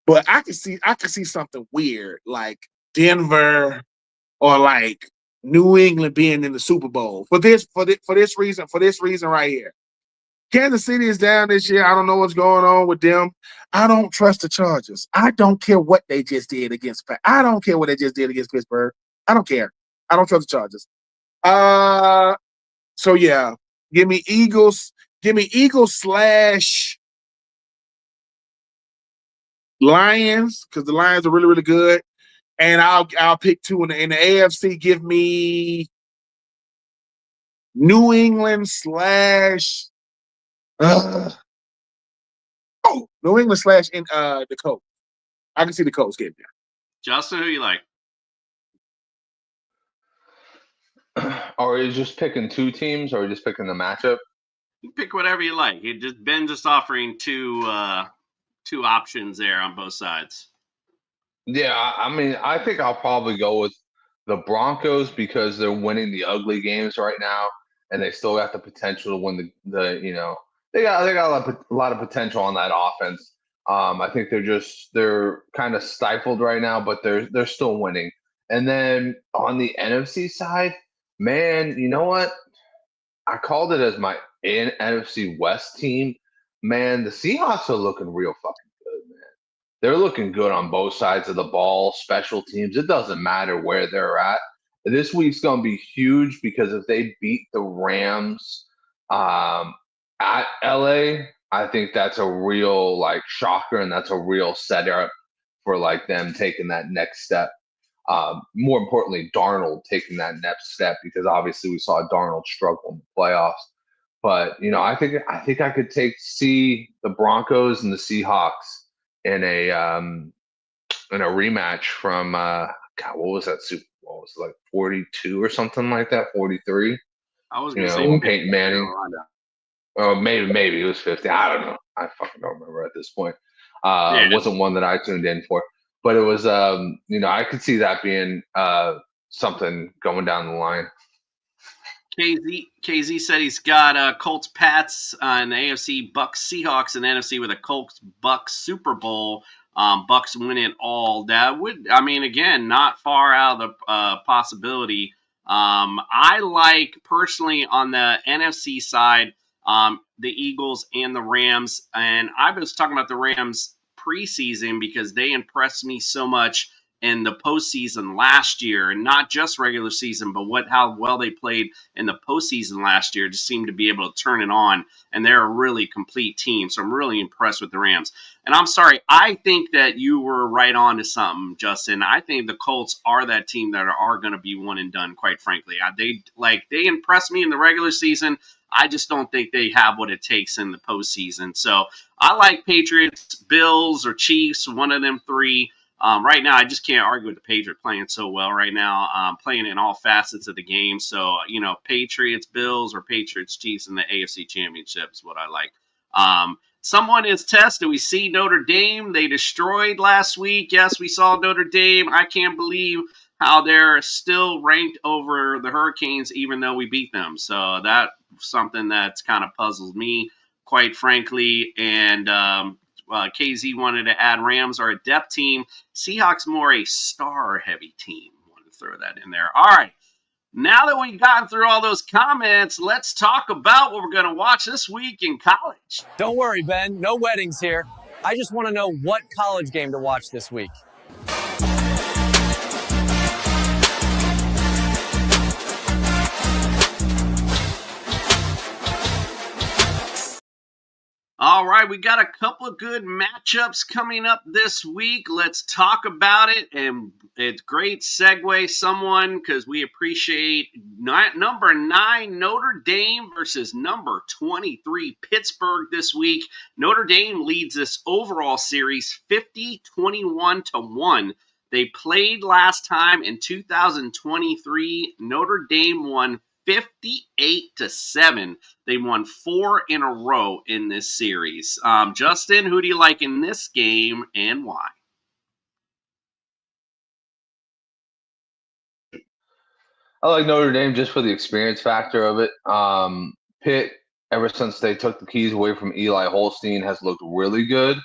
But I can see something weird like Denver or like New England being in the Super Bowl for this reason right here. Kansas City is down this year. I don't know what's going on with them. I don't trust the Chargers. I don't care what they just did against Pittsburgh. I don't care. I don't trust the Chargers. So yeah, give me Eagles / Lions, because the Lions are really, really good. And I'll pick two in the AFC. Give me New England / New England / the Colts. I can see the Colts getting there. Justin, who you like? Are you just picking two teams, or are you just picking the matchup? You pick whatever you like. Ben just offering two options there on both sides. Yeah, I mean, I think I'll probably go with the Broncos because they're winning the ugly games right now, and they still got the potential to win they got a lot of potential on that offense. I think they're kind of stifled right now, but they're still winning. And then on the NFC side, man, you know what? I called it as my NFC West team. Man, the Seahawks are looking real fucking good, man. They're looking good on both sides of the ball, special teams. It doesn't matter where they're at. This week's going to be huge because if they beat the Rams at LA, I think that's a real shocker, and that's a real setup for them taking that next step. More importantly, Darnold taking that next step, because obviously we saw Darnold struggle in the playoffs. But I think I could see the Broncos and the Seahawks in a rematch from what was that Super Bowl? Was it like 42 or something like that? 43. I was gonna say Peyton Manning. Oh, maybe it was 50. I don't know. I fucking don't remember at this point. It wasn't one that I tuned in for. But it was, I could see that being something going down the line. KZ said he's got Colts Pats in the AFC, Bucks Seahawks in the NFC with a Colts Bucks Super Bowl. Bucks win it all. That would, again, not far out of the possibility. I like personally on the NFC side, the Eagles and the Rams. And I was talking about the Rams preseason because they impressed me so much in the postseason last year, and not just regular season, but how well they played in the postseason last year. Just seemed to be able to turn it on, and they're a really complete team. So I'm really impressed with the Rams. And I'm sorry, I think that you were right on to something, Justin. I think the Colts are that team that are going to be one and done, quite frankly. They impressed me in the regular season. I just don't think they have what it takes in the postseason. So I like Patriots, Bills, or Chiefs, one of them three. Right now, I just can't argue with the Patriots playing so well right now, playing in all facets of the game. So, Patriots, Bills, or Patriots, Chiefs in the AFC Championship is what I like. Someone is tested. We see Notre Dame. They destroyed last week. Yes, we saw Notre Dame. I can't believe how they're still ranked over the Hurricanes, even though we beat them. So that's something that's kind of puzzles me, quite frankly. And KZ wanted to add Rams are a depth team. Seahawks more a star-heavy team. Wanted to throw that in there. All right. Now that we've gotten through all those comments, let's talk about what we're going to watch this week in college. Don't worry, Ben. No weddings here. I just want to know what college game to watch this week. All right, we got a couple of good matchups coming up this week. Let's talk about it. And it's great segue, someone, because we appreciate number 9 Notre Dame versus number 23 Pittsburgh this week. Notre Dame leads this overall series 50-21-1. They played last time in 2023. Notre Dame won 58-7. They won 4 in a row in this series. Justin, who do you like in this game and why? I like Notre Dame just for the experience factor of it. Pitt, ever since they took the keys away from Eli Holstein, has looked really good.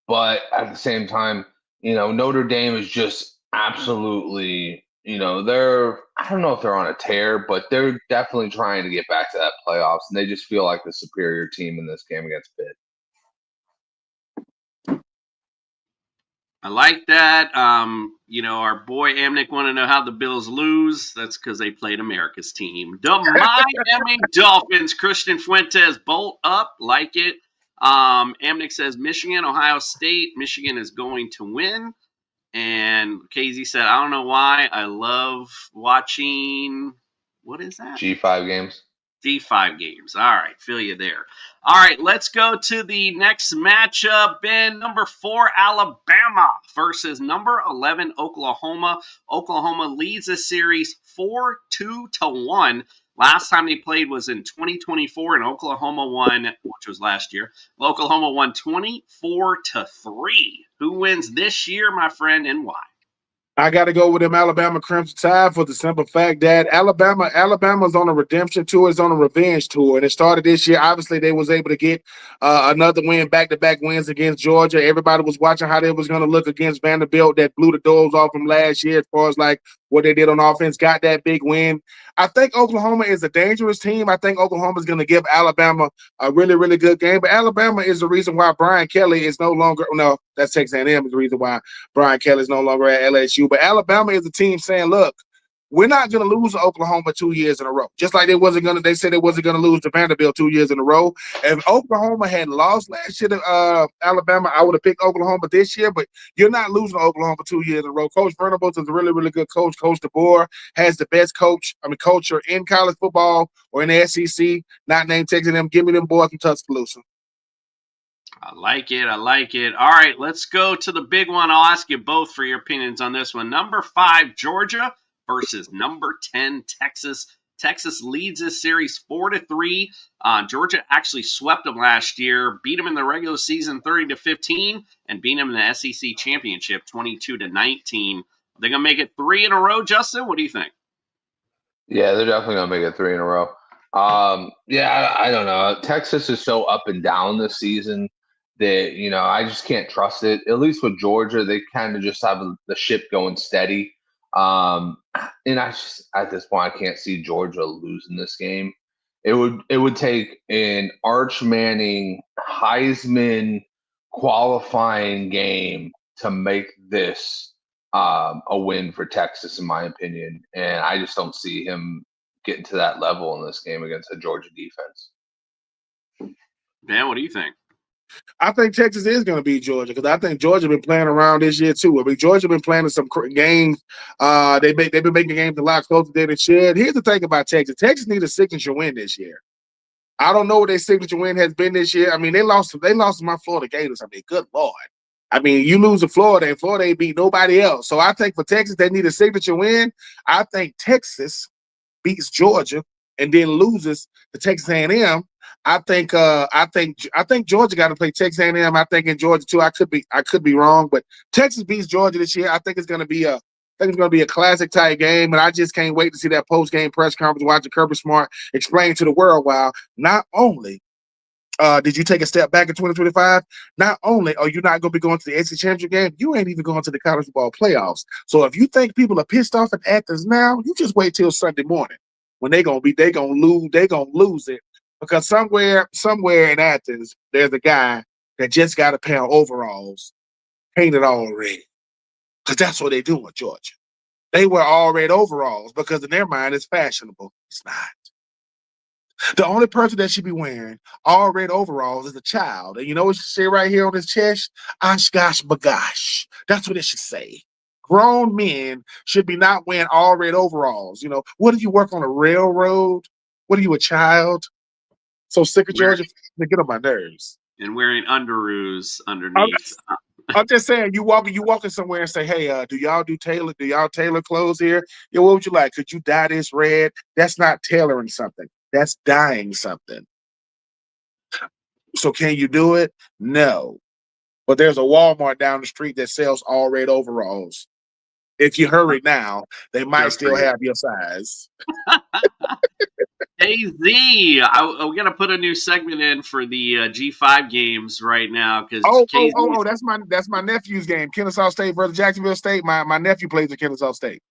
But at the same time, Notre Dame is just absolutely, I don't know if they're on a tear, but they're definitely trying to get back to that playoffs. And they just feel like the superior team in this game against Pitt. I like that. Our boy Amnick want to know how the Bills lose. That's because they played America's team. The Miami Dolphins, Christian Fuentes, bolt up. Like it. Amnick says Michigan, Ohio State. Michigan is going to win. And Casey said, I don't know why. I love watching, what is that? G5 games. G5 games. All right, feel you there. All right, let's go to the next matchup. Ben, number 4, Alabama versus number 11, Oklahoma. Oklahoma leads the series 4-2-1. Last time they played was in 2024, and Oklahoma won, which was last year. Oklahoma won 24-3. Who wins this year, my friend, and why? I got to go with them Alabama Crimson Tide for the simple fact that Alabama's on a redemption tour, is on a revenge tour, and it started this year. Obviously, they was able to get another win, back-to-back wins against Georgia. Everybody was watching how they was going to look against Vanderbilt that blew the doors off from last year as far as like what they did on offense, got that big win. I think Oklahoma is a dangerous team. I think Oklahoma is going to give Alabama a really, really good game. But Alabama is the reason why Brian Kelly is no longer – no, that's Texas A&M is the reason why Brian Kelly is no longer at LSU. But Alabama is a team saying, look, we're not going to lose to Oklahoma 2 years in a row. Just like they said they wasn't going to lose to Vanderbilt 2 years in a row. If Oklahoma had lost last year to Alabama, I would have picked Oklahoma this year, but you're not losing to Oklahoma 2 years in a row. Coach Venables is a really, really good coach. Coach DeBoer has the best culture in college football or in the SEC, not named Texas A&M. Give me them boys from Tuscaloosa. I like it. All right, let's go to the big one. I'll ask you both for your opinions on this one. Number 5, Georgia versus number 10, Texas. Texas leads this series 4-3. Georgia actually swept them last year, beat them in the regular season 30-15, and beat them in the SEC championship 22-19. Are they gonna make it 3 in a row, Justin? What do you think? Yeah, they're definitely gonna make it 3 in a row. I don't know. Texas is so up and down this season that I just can't trust it. At least with Georgia, they kind of just have the ship going steady. And I just at this point I can't see Georgia losing this game. It would take an Arch Manning Heisman qualifying game to make this a win for Texas, in my opinion. And I just don't see him getting to that level in this game against a Georgia defense. Dan, what do you think? I think Texas is going to beat Georgia because I think Georgia been playing around this year too. I mean, Georgia been playing in some games. They've been making games a lot closer than it should. Here's the thing about Texas. Texas needs a signature win this year. I don't know what their signature win has been this year. I mean, they lost to my Florida Gators. I mean, good Lord. I mean, you lose to Florida, and Florida ain't beat nobody else. So I think for Texas, they need a signature win. I think Texas beats Georgia and then loses to Texas A&M. I think Georgia got to play Texas A&M. I think in Georgia too. I could be wrong, but Texas beats Georgia this year. I think it's going to be a classic type game, and I just can't wait to see that post game press conference. Watching Kirby Smart explain to the world, wow, not only did you take a step back in 2025, not only are you not going to be going to the SEC championship game, you ain't even going to the college football playoffs. So if you think people are pissed off at Athens now, you just wait till Sunday morning when they gonna lose it. Because somewhere in Athens, there's a guy that just got a pair of overalls painted all red. Because that's what they do in Georgia. They wear all red overalls because in their mind it's fashionable. It's not. The only person that should be wearing all red overalls is a child. And you know what it should say right here on his chest? Oshkosh bagosh. That's what it should say. Grown men should be not wearing all red overalls. What if you work on a railroad? What are you, a child? So sick of Georgia, they get on my nerves. And wearing underoos underneath. I'm just saying, you walking somewhere and say, "Hey, do y'all tailor clothes here? Yeah, what would you like? Could you dye this red?" That's not tailoring something. That's dyeing something. So can you do it? No. But there's a Walmart down the street that sells all red overalls. If you hurry now, they might Good for still you. have your size. KZ, we're going to put a new segment in for the G5 games right now because KZ. That's my nephew's game. Kennesaw State versus Jacksonville State. My nephew plays at Kennesaw State.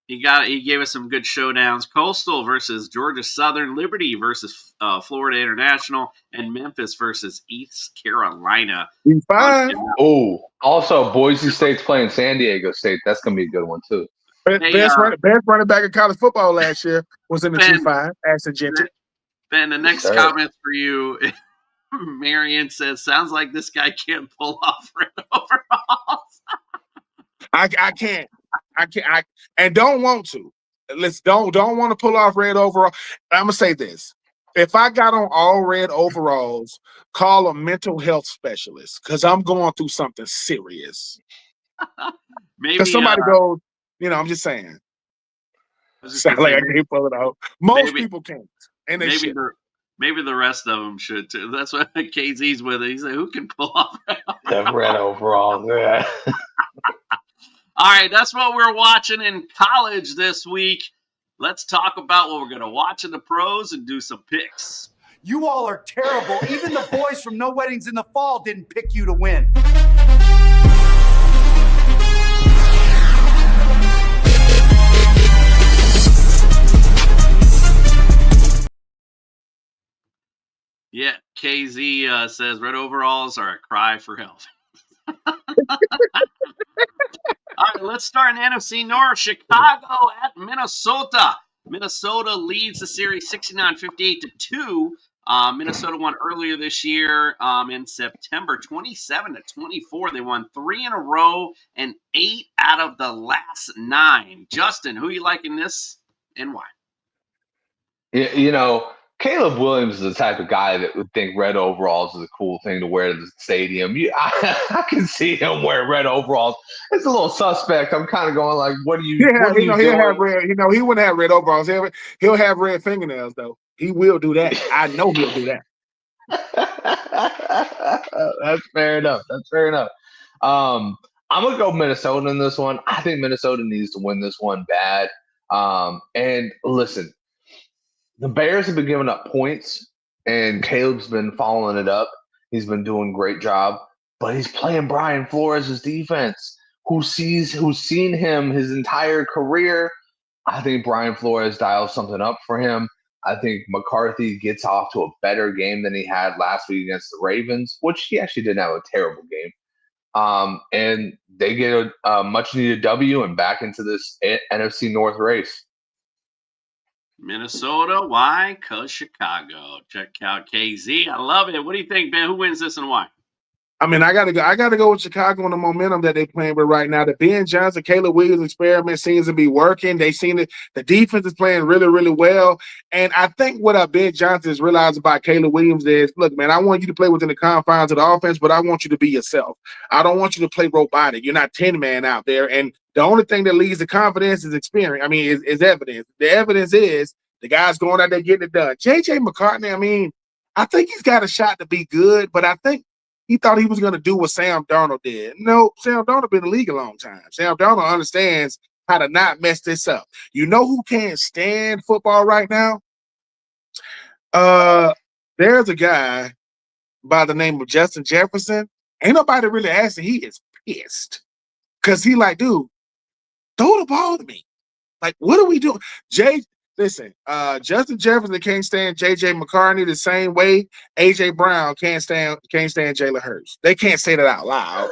He gave us some good showdowns. Coastal versus Georgia Southern, Liberty versus Florida International, and Memphis versus East Carolina. G5. Oh, also Boise State's playing San Diego State. That's gonna be a good one too. Best running back in college football last year was in the G5. Ashton Jenkins. Ben, the next comment for you, Marion says, "Sounds like this guy can't pull off red overalls." I can't. And don't want to. Don't want to pull off red overall. I'm gonna say this: if I got on all red overalls, call a mental health specialist because I'm going through something serious. Maybe Because somebody goes, I'm just saying. Sound like I can't pull it off. Most people can't, and they should. Maybe the rest of them should too. That's what KZ's with it. He's like, who can pull off red overalls? Yeah. All right, that's what we're watching in college this week. Let's talk about what we're going to watch in the pros and do some picks. You all are terrible. Even the boys from No Weddings in the Fall didn't pick you to win. Yeah, KZ says red overalls are a cry for help. All right, let's start in the NFC North. Chicago at Minnesota. Minnesota leads the series 69-58-2. Minnesota won earlier this year in September, 27-24. They won 3 in a row and 8 out of the last 9. Justin, who are you liking this and why? Caleb Williams is the type of guy that would think red overalls is a cool thing to wear to the stadium. I can see him wear red overalls. It's a little suspect. I'm kind of going like, what are you doing? He'll have red. He wouldn't have red overalls. He'll have red fingernails though. He will do that. I know he'll do that. That's fair enough. I'm gonna go Minnesota in this one. I think Minnesota needs to win this one bad. And listen. The Bears have been giving up points, and Caleb's been following it up. He's been doing a great job, but he's playing Brian Flores' defense, who's seen him his entire career. I think Brian Flores dials something up for him. I think McCarthy gets off to a better game than he had last week against the Ravens, which he actually didn't have a terrible game. And they get a much-needed W and back into this NFC North race. Minnesota, why? Because Chicago. Check out KZ. I love it. What do you think, Ben? Who wins this and why? I mean, I gotta go with Chicago on the momentum that they're playing with right now. The Ben Johnson, Caleb Williams experiment seems to be working. They seen it. The defense is playing really, really well. And I think what Ben Johnson has realized about Caleb Williams is, look, man, I want you to play within the confines of the offense, but I want you to be yourself. I don't want you to play robotic. You're not 10-man out there. And the only thing that leads to confidence is experience. I mean, is evidence. The evidence is the guy's going out there getting it done. J.J. McCartney, I mean, I think he's got a shot to be good, but I think he thought he was going to do what Sam Darnold did. No, Sam Darnold been in the league a long time. Sam Darnold understands how to not mess this up. You know who can't stand football right now? There's a guy by the name of Justin Jefferson. Ain't nobody really asking. He is pissed because he like, dude, throw the ball to me. Like, what are we doing? Listen, Justin Jefferson can't stand J.J. McCartney the same way A.J. Brown can't stand Jalen Hurts. They can't say that out loud.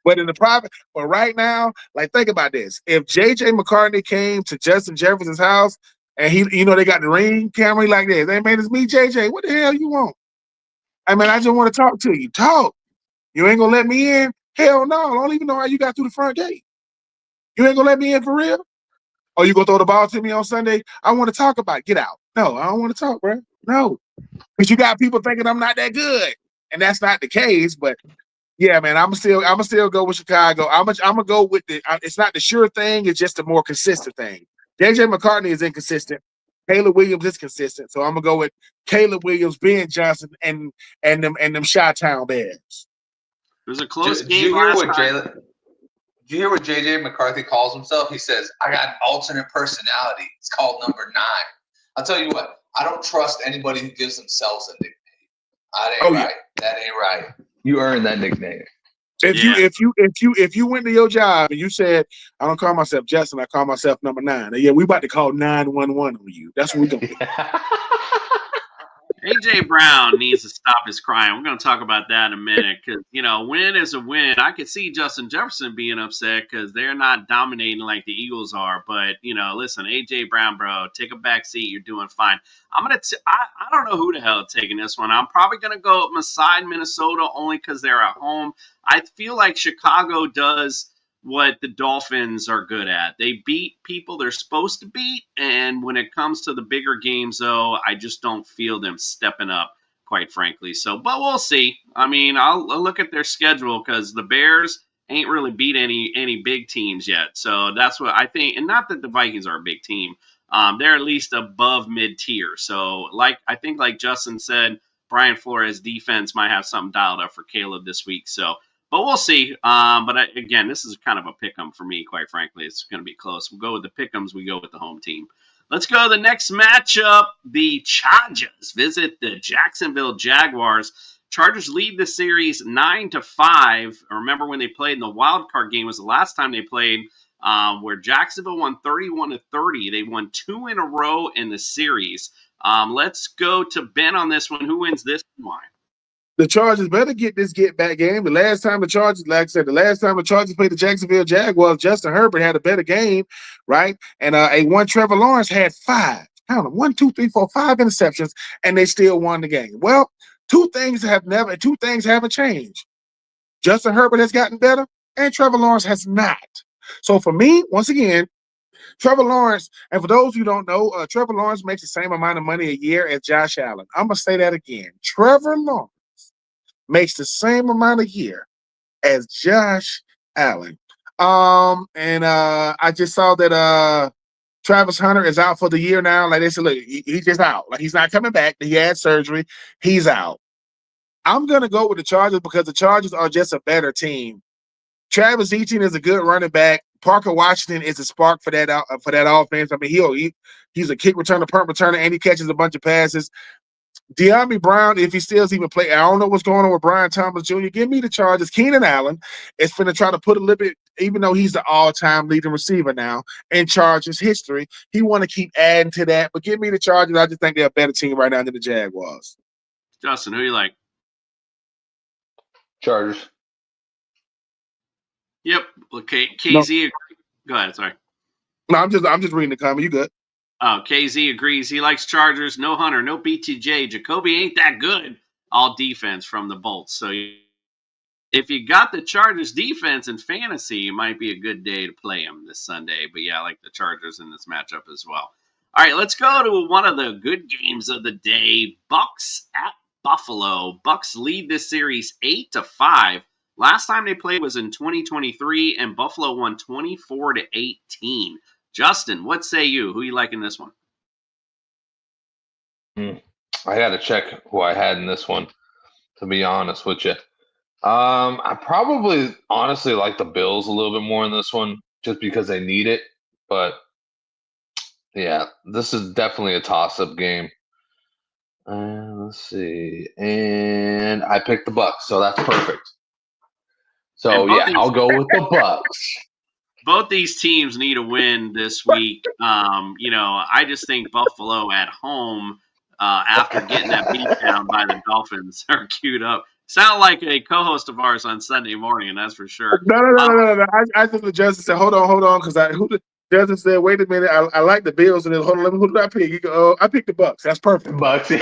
But in the private, but right now, like, think about this. If J.J. McCartney came to Justin Jefferson's house and they got the Ring camera like this, hey, man, it's me, J.J. What the hell you want? I mean, I just want to talk to you. Talk. You ain't going to let me in? Hell no. I don't even know how you got through the front gate. You ain't going to let me in for real? Oh, you gonna throw the ball to me on Sunday? I want to talk about it. Get out. No, I don't want to talk, bro. No. Because you got people thinking I'm not that good. And that's not the case, but Yeah, man, I'm still go with Chicago. I'm gonna go with it's not the sure thing, it's just a more consistent thing. JJ McCartney is inconsistent. Caleb Williams is consistent. So I'm gonna go with Caleb Williams, Ben Johnson, and them Chi-Town Bears. It was a close Did game you hear last what time. Did you hear what JJ McCarthy calls himself? He says, I got an alternate personality. It's called number 9. I'll tell you what, I don't trust anybody who gives themselves a nickname. That ain't right. That ain't right. You earned that nickname. If you went to your job and you said, I don't call myself Justin, I call myself number 9. Yeah, we about to call 911 on you. That's what we're gonna do. AJ Brown needs to stop his crying. We're going to talk about that in a minute because, win is a win. I could see Justin Jefferson being upset because they're not dominating like the Eagles are. But, listen, AJ Brown, bro, take a back seat. You're doing fine. I don't know who the hell is taking this one. I'm probably going to go beside Minnesota only because they're at home. I feel like Chicago does what the Dolphins are good at. They beat people they're supposed to beat, and when it comes to the bigger games, though, I just don't feel them stepping up, quite frankly. So, but we'll see. I mean, I'll look at their schedule because the Bears ain't really beat any big teams yet. So that's what I think, and not that the Vikings are a big team. They're at least above mid-tier. So, I think like Justin said, Brian Flores' defense might have something dialed up for Caleb this week. So, but we'll see. Again, this is kind of a pick-em for me, quite frankly. It's going to be close. We'll go with the pick-ems. We go with the home team. Let's go to the next matchup. The Chargers visit the Jacksonville Jaguars. Chargers lead the series 9-5. Remember when they played in the wild card game was the last time they played, where Jacksonville won 31-30. They won 2 in a row in the series. Let's go to Ben on this one. Who wins this one? The Chargers better get this get-back game. The last time the Chargers played the Jacksonville Jaguars, Justin Herbert had a better game, right? And one Trevor Lawrence had 5. Count them, 1, 2, 3, 4, 5 interceptions, and they still won the game. Well, two things haven't changed. Justin Herbert has gotten better, and Trevor Lawrence has not. So for me, once again, Trevor Lawrence, and for those who don't know, Trevor Lawrence makes the same amount of money a year as Josh Allen. I'm going to say that again. Trevor Lawrence makes the same amount a year as Josh Allen. I just saw that Travis Hunter is out for the year now. Like they said, look, he's just out. Like he's not coming back. He had surgery. He's out. I'm gonna go with the Chargers because the Chargers are just a better team. Travis Etienne is a good running back. Parker Washington is a spark for that offense. I mean, he's a kick returner, punt returner, and he catches a bunch of passes. De'Ami Brown, if he still even play, I don't know what's going on with Brian Thomas Jr. Give me the Chargers. Keenan Allen is going to try to put a little bit, even though he's the all-time leading receiver now in Chargers history, he want to keep adding to that. But give me the Chargers. I just think they're a better team right now than the Jaguars. Justin, who you like? Chargers. Yep. Okay. KZ. No. Go ahead. Sorry. No, I'm just reading the comment. You good? Oh, KZ agrees. He likes Chargers. No Hunter. No BTJ. Jacoby ain't that good. All defense from the Bolts. So if you got the Chargers defense in fantasy, it might be a good day to play them this Sunday. But yeah, I like the Chargers in this matchup as well. All right, let's go to one of the good games of the day. Bucks at Buffalo. Bucks lead this series 8-5. Last time they played was in 2023, and Buffalo won 24-18. Justin, what say you? Who you like in this one? I got to check who I had in this one, to be honest with you. I probably honestly like the Bills a little bit more in this one, just because they need it. But yeah, this is definitely a toss-up game. Let's see, and I picked the Bucks, so that's perfect. So yeah, I'll go with the Bucks. Both these teams need a win this week. I just think Buffalo at home, after getting that beat down by the Dolphins, are queued up. Sound like a co-host of ours on Sunday morning, that's for sure. No. I think the Justin said, hold on, because Justin said, wait a minute, I like the Bills, and then hold on, who did I pick? You go, I picked the Bucks. That's perfect. Bucks.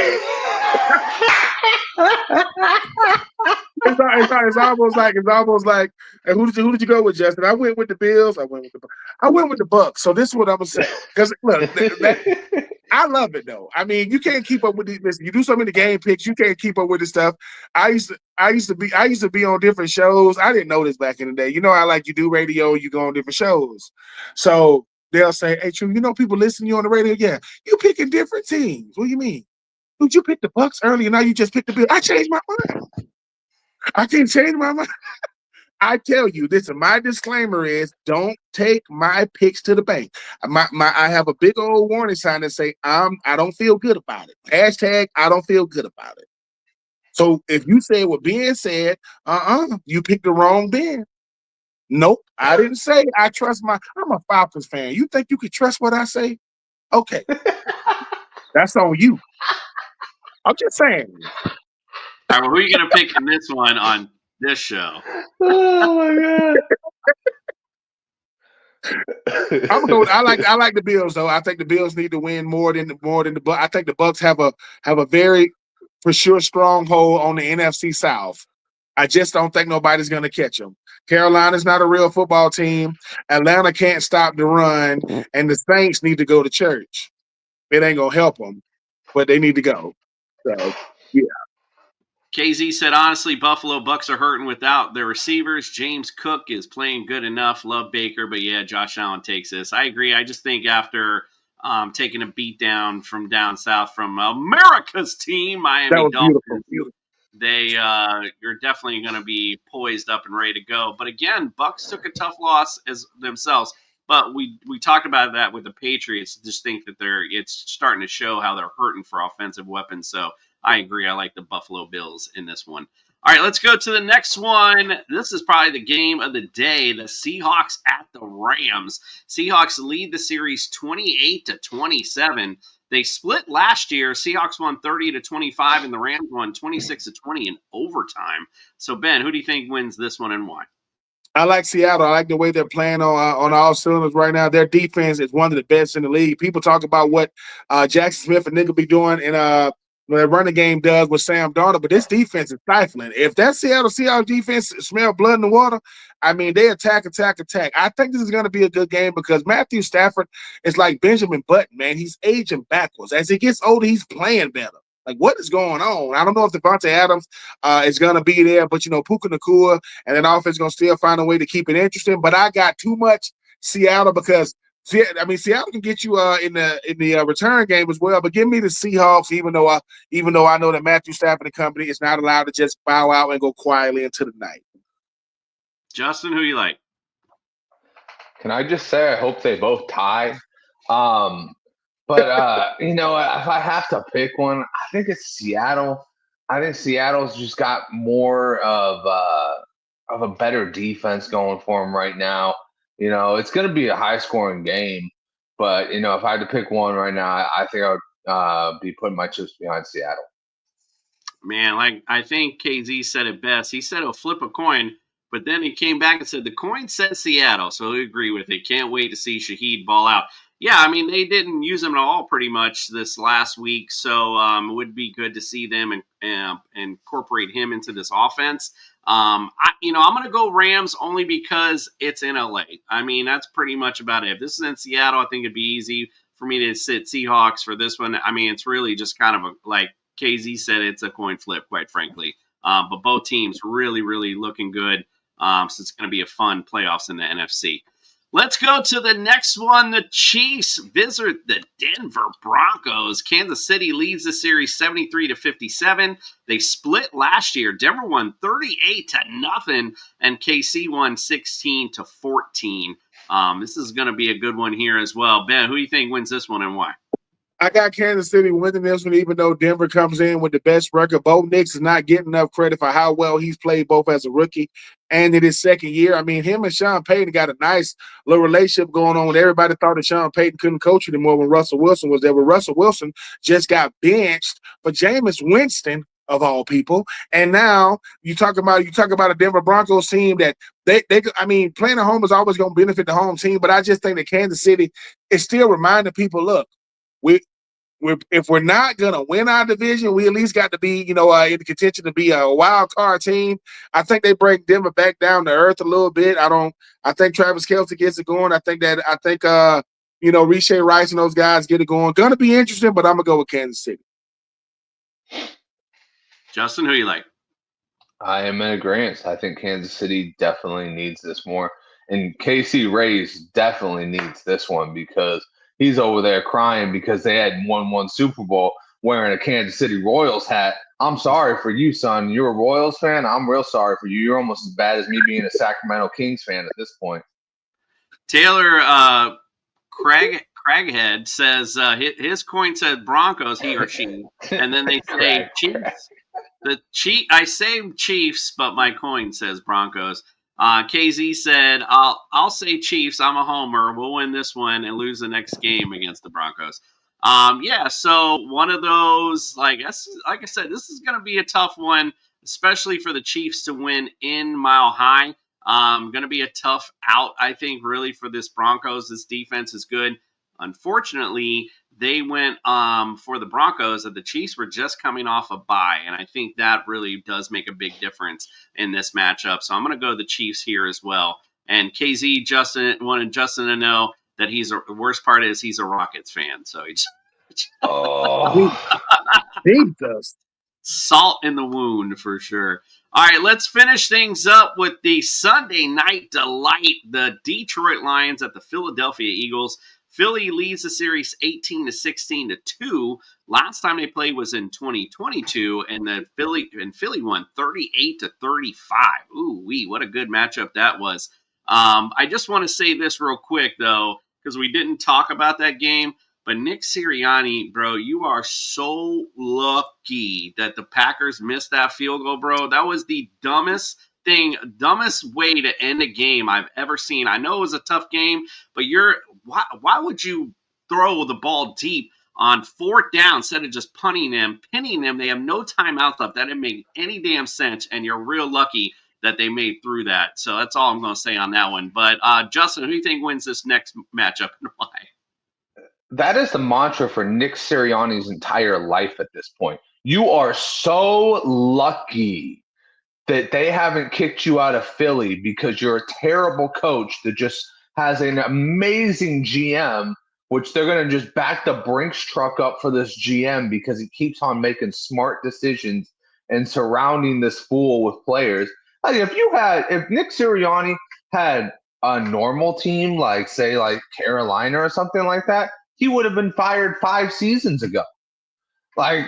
it's almost like. And who did you go with, Justin? I went with the Bills. I went with the Bucks. So this is what I'm gonna say. Because look, I love it though. I mean, you can't keep up with these. Listen, you do so many game picks, you can't keep up with this stuff. I used to be on different shows. I didn't know this back in the day. You know how like you do radio, you go on different shows. So they'll say, "Hey, True, you know people listen to you on the radio. Yeah, you picking different teams. What do you mean? Dude, you picked the Bucks earlier. Now you just picked the Bills. I changed my mind. I can't change my mind." I tell you, listen, my disclaimer is don't take my picks to the bank. I have a big old warning sign that say I don't feel good about it. Hashtag I don't feel good about it. So if you say what Ben said, you picked the wrong Ben. Nope, I didn't say I trust I'm a Falcons fan. You think you could trust what I say? Okay. That's on you. I'm just saying. All right, well, who are you going to pick in this one on this show? Oh my god! I like the Bills though. I think the Bills need to win more than the Bucs. I think the Bucs have a very for sure stronghold on the NFC South. I just don't think nobody's going to catch them. Carolina's not a real football team. Atlanta can't stop the run, and the Saints need to go to church. It ain't gonna help them, but they need to go. So yeah. KZ said, honestly, Buffalo Bucks are hurting without their receivers. James Cook is playing good enough. Love Baker, but yeah, Josh Allen takes this. I agree. I just think after taking a beat down from down south from America's team, Miami Dolphins, beautiful. you're definitely going to be poised up and ready to go. But again, Bucks took a tough loss as themselves. But we talked about that with the Patriots. Just think that it's starting to show how they're hurting for offensive weapons. So I agree. I like the Buffalo Bills in this one. All right, let's go to the next one. This is probably the game of the day. The Seahawks at the Rams. Seahawks lead the series 28-27. They split last year. Seahawks won 30-25, and the Rams won 26-20 in overtime. So, Ben, who do you think wins this one and why? I like Seattle. I like the way they're playing on all cylinders right now. Their defense is one of the best in the league. People talk about what Jackson Smith and Nigga be doing and when the running game does with Sam Darnold, but this defense is stifling. If that Seattle defense smell blood in the water, I mean, they attack. I think this is going to be a good game because Matthew Stafford is like Benjamin Button, man. He's aging backwards. As he gets older, he's playing better. Like, what is going on? I don't know if Devontae Adams is going to be there, but, Puka Nacua and that offense is going to still find a way to keep it interesting. But I got too much Seattle because Seattle can get you in the return game as well. But give me the Seahawks, even though I know that Matthew Stafford and company is not allowed to just bow out and go quietly into the night. Justin, who you like? Can I just say I hope they both tie? But if I have to pick one, I think it's Seattle. I think Seattle's just got more of a better defense going for them right now. It's going to be a high-scoring game, but if I had to pick one right now, I think I would be putting my chips behind Seattle. Man, I think KZ said it best. He said he'll flip a coin, but then he came back and said the coin says Seattle, so we agree with it. Can't wait to see Shaheed ball out. Yeah, I mean, they didn't use him at all pretty much this last week, so it would be good to see them and incorporate him into this offense. I'm going to go Rams only because it's in LA. I mean, that's pretty much about it. If this is in Seattle, I think it'd be easy for me to sit Seahawks for this one. I mean, it's really just kind of like KZ said, it's a coin flip, quite frankly. But both teams really, really looking good. So it's going to be a fun playoffs in the NFC. Let's go to the next one. The Chiefs visit the Denver Broncos. Kansas City leads the series 73-57. They split last year. Denver won 38-0, and KC won 16-14. This is going to be a good one here as well. Ben, who do you think wins this one and why? I got Kansas City winning this one, even though Denver comes in with the best record. Bo Nix is not getting enough credit for how well he's played both as a rookie and in his second year. I mean, him and Sean Payton got a nice little relationship going on. Everybody thought that Sean Payton couldn't coach anymore when Russell Wilson was there. But Russell Wilson just got benched for Jameis Winston, of all people. And now you talk about a Denver Broncos team that they playing at home is always going to benefit the home team. But I just think that Kansas City is still reminding people, look, if we're not gonna win our division, we at least got to be, in the contention to be a wild card team. I think they bring Denver back down to earth a little bit. I think Travis Kelce gets it going. I think Ricochet Rice and those guys get it going. Gonna be interesting, but I'm gonna go with Kansas City. Justin, who you like? I am in agreement. I think Kansas City definitely needs this more. And KC Rays definitely needs this one because he's over there crying because they had won one Super Bowl wearing a Kansas City Royals hat. I'm sorry for you, son. You're a Royals fan? I'm real sorry for you. You're almost as bad as me being a Sacramento Kings fan at this point. Taylor Craighead says his coin said Broncos, he or she, and then they say Chiefs. I say Chiefs, but my coin says Broncos. KZ said, I'll say Chiefs. I'm a homer. We'll win this one and lose the next game against the Broncos. So one of those, like I said, this is going to be a tough one, especially for the Chiefs to win in Mile High. Going to be a tough out, I think, really, for this Broncos. This defense is good. Unfortunately, they went for the Broncos, and the Chiefs were just coming off a bye, and I think that really does make a big difference in this matchup. So I'm going to go the Chiefs here as well. And KZ wanted Justin to know that the worst part is he's a Rockets fan, so he's Deep dust. Salt in the wound for sure. All right, let's finish things up with the Sunday night delight. The Detroit Lions at the Philadelphia Eagles. Philly leads the series 18-16-2. Last time they played was in 2022, and Philly won 38-35. Ooh wee, what a good matchup that was. I just want to say this real quick though, because we didn't talk about that game. But Nick Sirianni, bro, you are so lucky that the Packers missed that field goal, bro. That was the dumbest way to end a game I've ever seen. I know it was a tough game, but why would you throw the ball deep on fourth down instead of just pinning them? They have no timeouts left. That didn't make any damn sense, and you're real lucky that they made through that. So that's all I'm going to say on that one. But Justin, who do you think wins this next matchup and why? That is the mantra for Nick Sirianni's entire life at this point. You are so lucky that they haven't kicked you out of Philly because you're a terrible coach that just has an amazing GM, which they're going to just back the Brinks truck up for this GM because he keeps on making smart decisions and surrounding this fool with players. Like if Nick Sirianni had a normal team, like say like Carolina or something like that, he would have been fired 5 seasons ago. Like,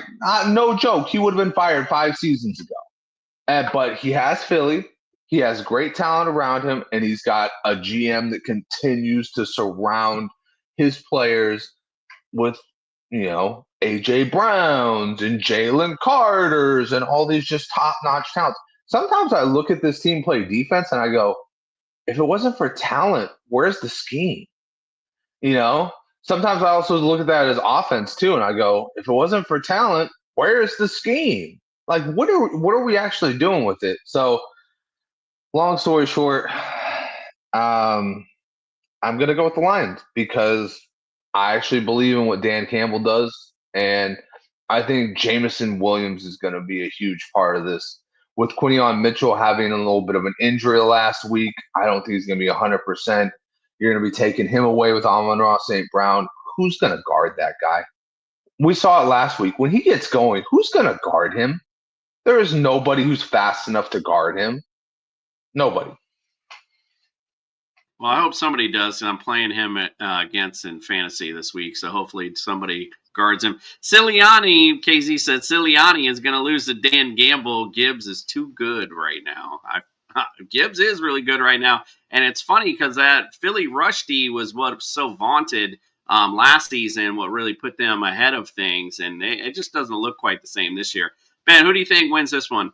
no joke, he would have been fired 5 seasons ago. But he has Philly. He has great talent around him, and he's got a GM that continues to surround his players with, A.J. Browns and Jalen Carters and all these just top-notch talents. Sometimes I look at this team play defense, and I go, if it wasn't for talent, where's the scheme? Sometimes I also look at that as offense too, and I go, if it wasn't for talent, where is the scheme? Like, what are we actually doing with it? So, long story short, I'm gonna go with the Lions because I actually believe in what Dan Campbell does, and I think Jameson Williams is gonna be a huge part of this. With Quinion Mitchell having a little bit of an injury last week, I don't think he's gonna be 100%. You're going to be taking him away with Amon-Ra St. Brown. Who's going to guard that guy? We saw it last week. When he gets going, who's going to guard him? There is nobody who's fast enough to guard him. Nobody. Well, I hope somebody does. And I'm playing him against in fantasy this week, so hopefully somebody guards him. Sirianni, KZ said, Sirianni is going to lose to Dan Gamble. Gibbs is too good right now. Gibbs is really good right now. And it's funny because that Philly rush D was what was so vaunted last season, what really put them ahead of things. And it just doesn't look quite the same this year. Ben, who do you think wins this one?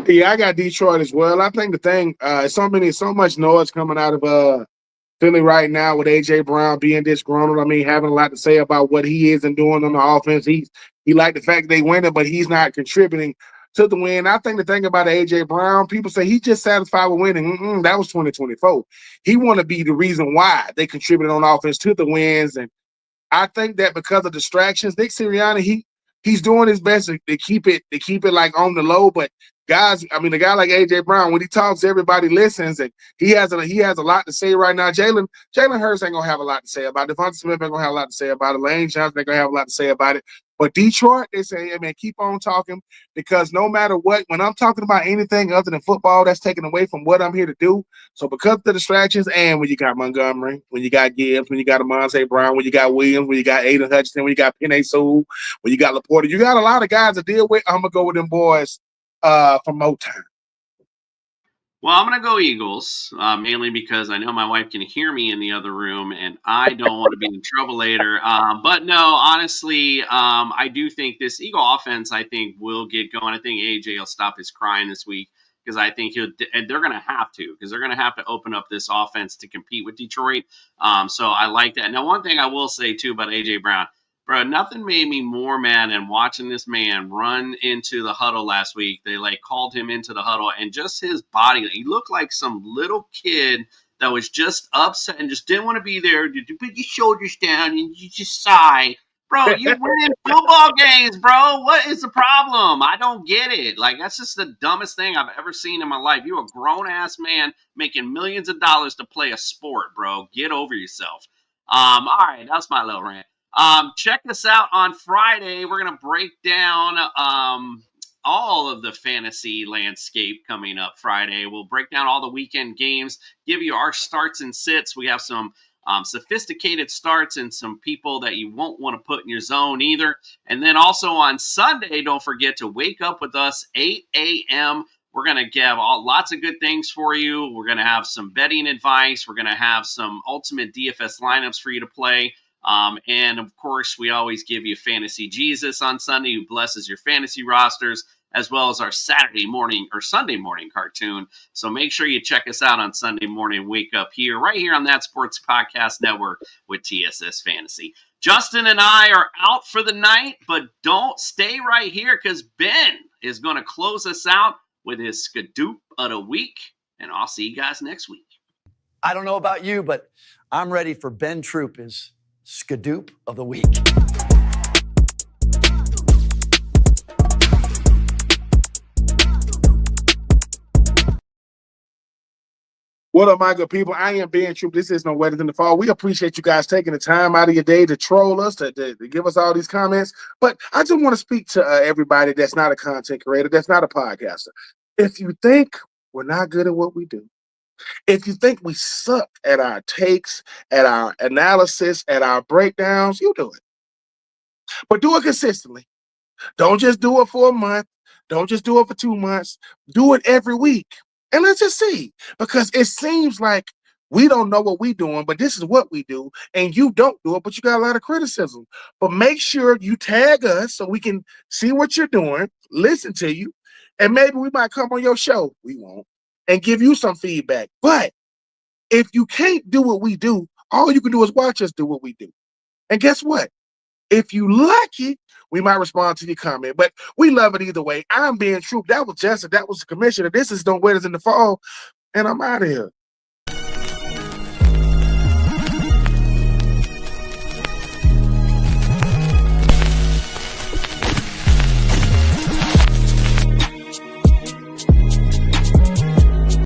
Yeah, I got Detroit as well. I think the thing, so much noise coming out of Philly right now with A.J. Brown being disgruntled. I mean, having a lot to say about what he is and doing on the offense. He liked the fact they winning, but he's not contributing to the win. I think the thing about A.J. Brown, people say he's just satisfied with winning. That was 2024. He want to be the reason why they contributed on offense to the wins. And I think that because of distractions, Nick Sirianni, he's doing his best to keep it like on the low. But guys, I mean, a guy like AJ Brown, when he talks, everybody listens, and he has a lot to say right now. Jalen Hurts ain't gonna have a lot to say about it. Devonta Smith ain't gonna have a lot to say about it. Lane Johnson ain't gonna have a lot to say about it. But Detroit, they say, hey man, keep on talking, because no matter what, when I'm talking about anything other than football, that's taken away from what I'm here to do. So because of the distractions, and when you got Montgomery, when you got Gibbs, when you got Amon-Ra Brown, when you got Williams, when you got Aiden Hutchinson, when you got Penei Sewell, when you got Laporta, you got a lot of guys to deal with. I'm gonna go with them boys from Motown. Well, I'm going to go Eagles, mainly because I know my wife can hear me in the other room, and I don't want to be in trouble later. But no, honestly, I do think this Eagle offense, I think, will get going. I think AJ will stop his crying this week, because I think and they're going to have to, because they're going to have to open up this offense to compete with Detroit. So I like that. Now, one thing I will say, too, about AJ Brown, bro, nothing made me more mad than watching this man run into the huddle last week. They called him into the huddle, and just his body, he looked like some little kid that was just upset and just didn't want to be there. You put your shoulders down and you just sigh. Bro, you winning football games, bro. What is the problem? I don't get it. That's just the dumbest thing I've ever seen in my life. You're a grown-ass man making millions of dollars to play a sport, bro. Get over yourself. All right, that's my little rant. Check us out on Friday. We're going to break down all of the fantasy landscape coming up Friday. We'll break down all the weekend games, give you our starts and sits. We have some sophisticated starts and some people that you won't want to put in your zone either. And then also on Sunday, don't forget to wake up with us 8 a.m. We're going to have lots of good things for you. We're going to have some betting advice. We're going to have some ultimate DFS lineups for you to play. And of course, we always give you Fantasy Jesus on Sunday, who blesses your fantasy rosters, as well as our Saturday morning or Sunday morning cartoon. So make sure you check us out on Sunday morning. Wake up here, right here on That Sports Podcast Network with TSS Fantasy. Justin and I are out for the night, but don't stay right here, because Ben is going to close us out with his Skadoop of the week. And I'll see you guys next week. I don't know about you, but I'm ready for Ben Troupe's Skadoop of the week. What up, my good people? I am Ben Troupe. This is No Weddings in the Fall. We appreciate you guys taking the time out of your day to troll us, to give us all these comments. But I just want to speak to everybody that's not a content creator, that's not a podcaster. If you think we're not good at what we do, if you think we suck at our takes, at our analysis, at our breakdowns, you do it. But do it consistently. Don't just do it for a month. Don't just do it for 2 months. Do it every week. And let's just see. Because it seems like we don't know what we're doing, but this is what we do. And you don't do it, but you got a lot of criticism. But make sure you tag us so we can see what you're doing, listen to you, and maybe we might come on your show. We won't. And give you some feedback. But if you can't do what we do, all you can do is watch us do what we do. And guess what? If you like it, we might respond to your comment. But we love it either way. I'm Ben Troupe. That was Justin. That was the commissioner. This is No Weddings in the Fall. And I'm out of here.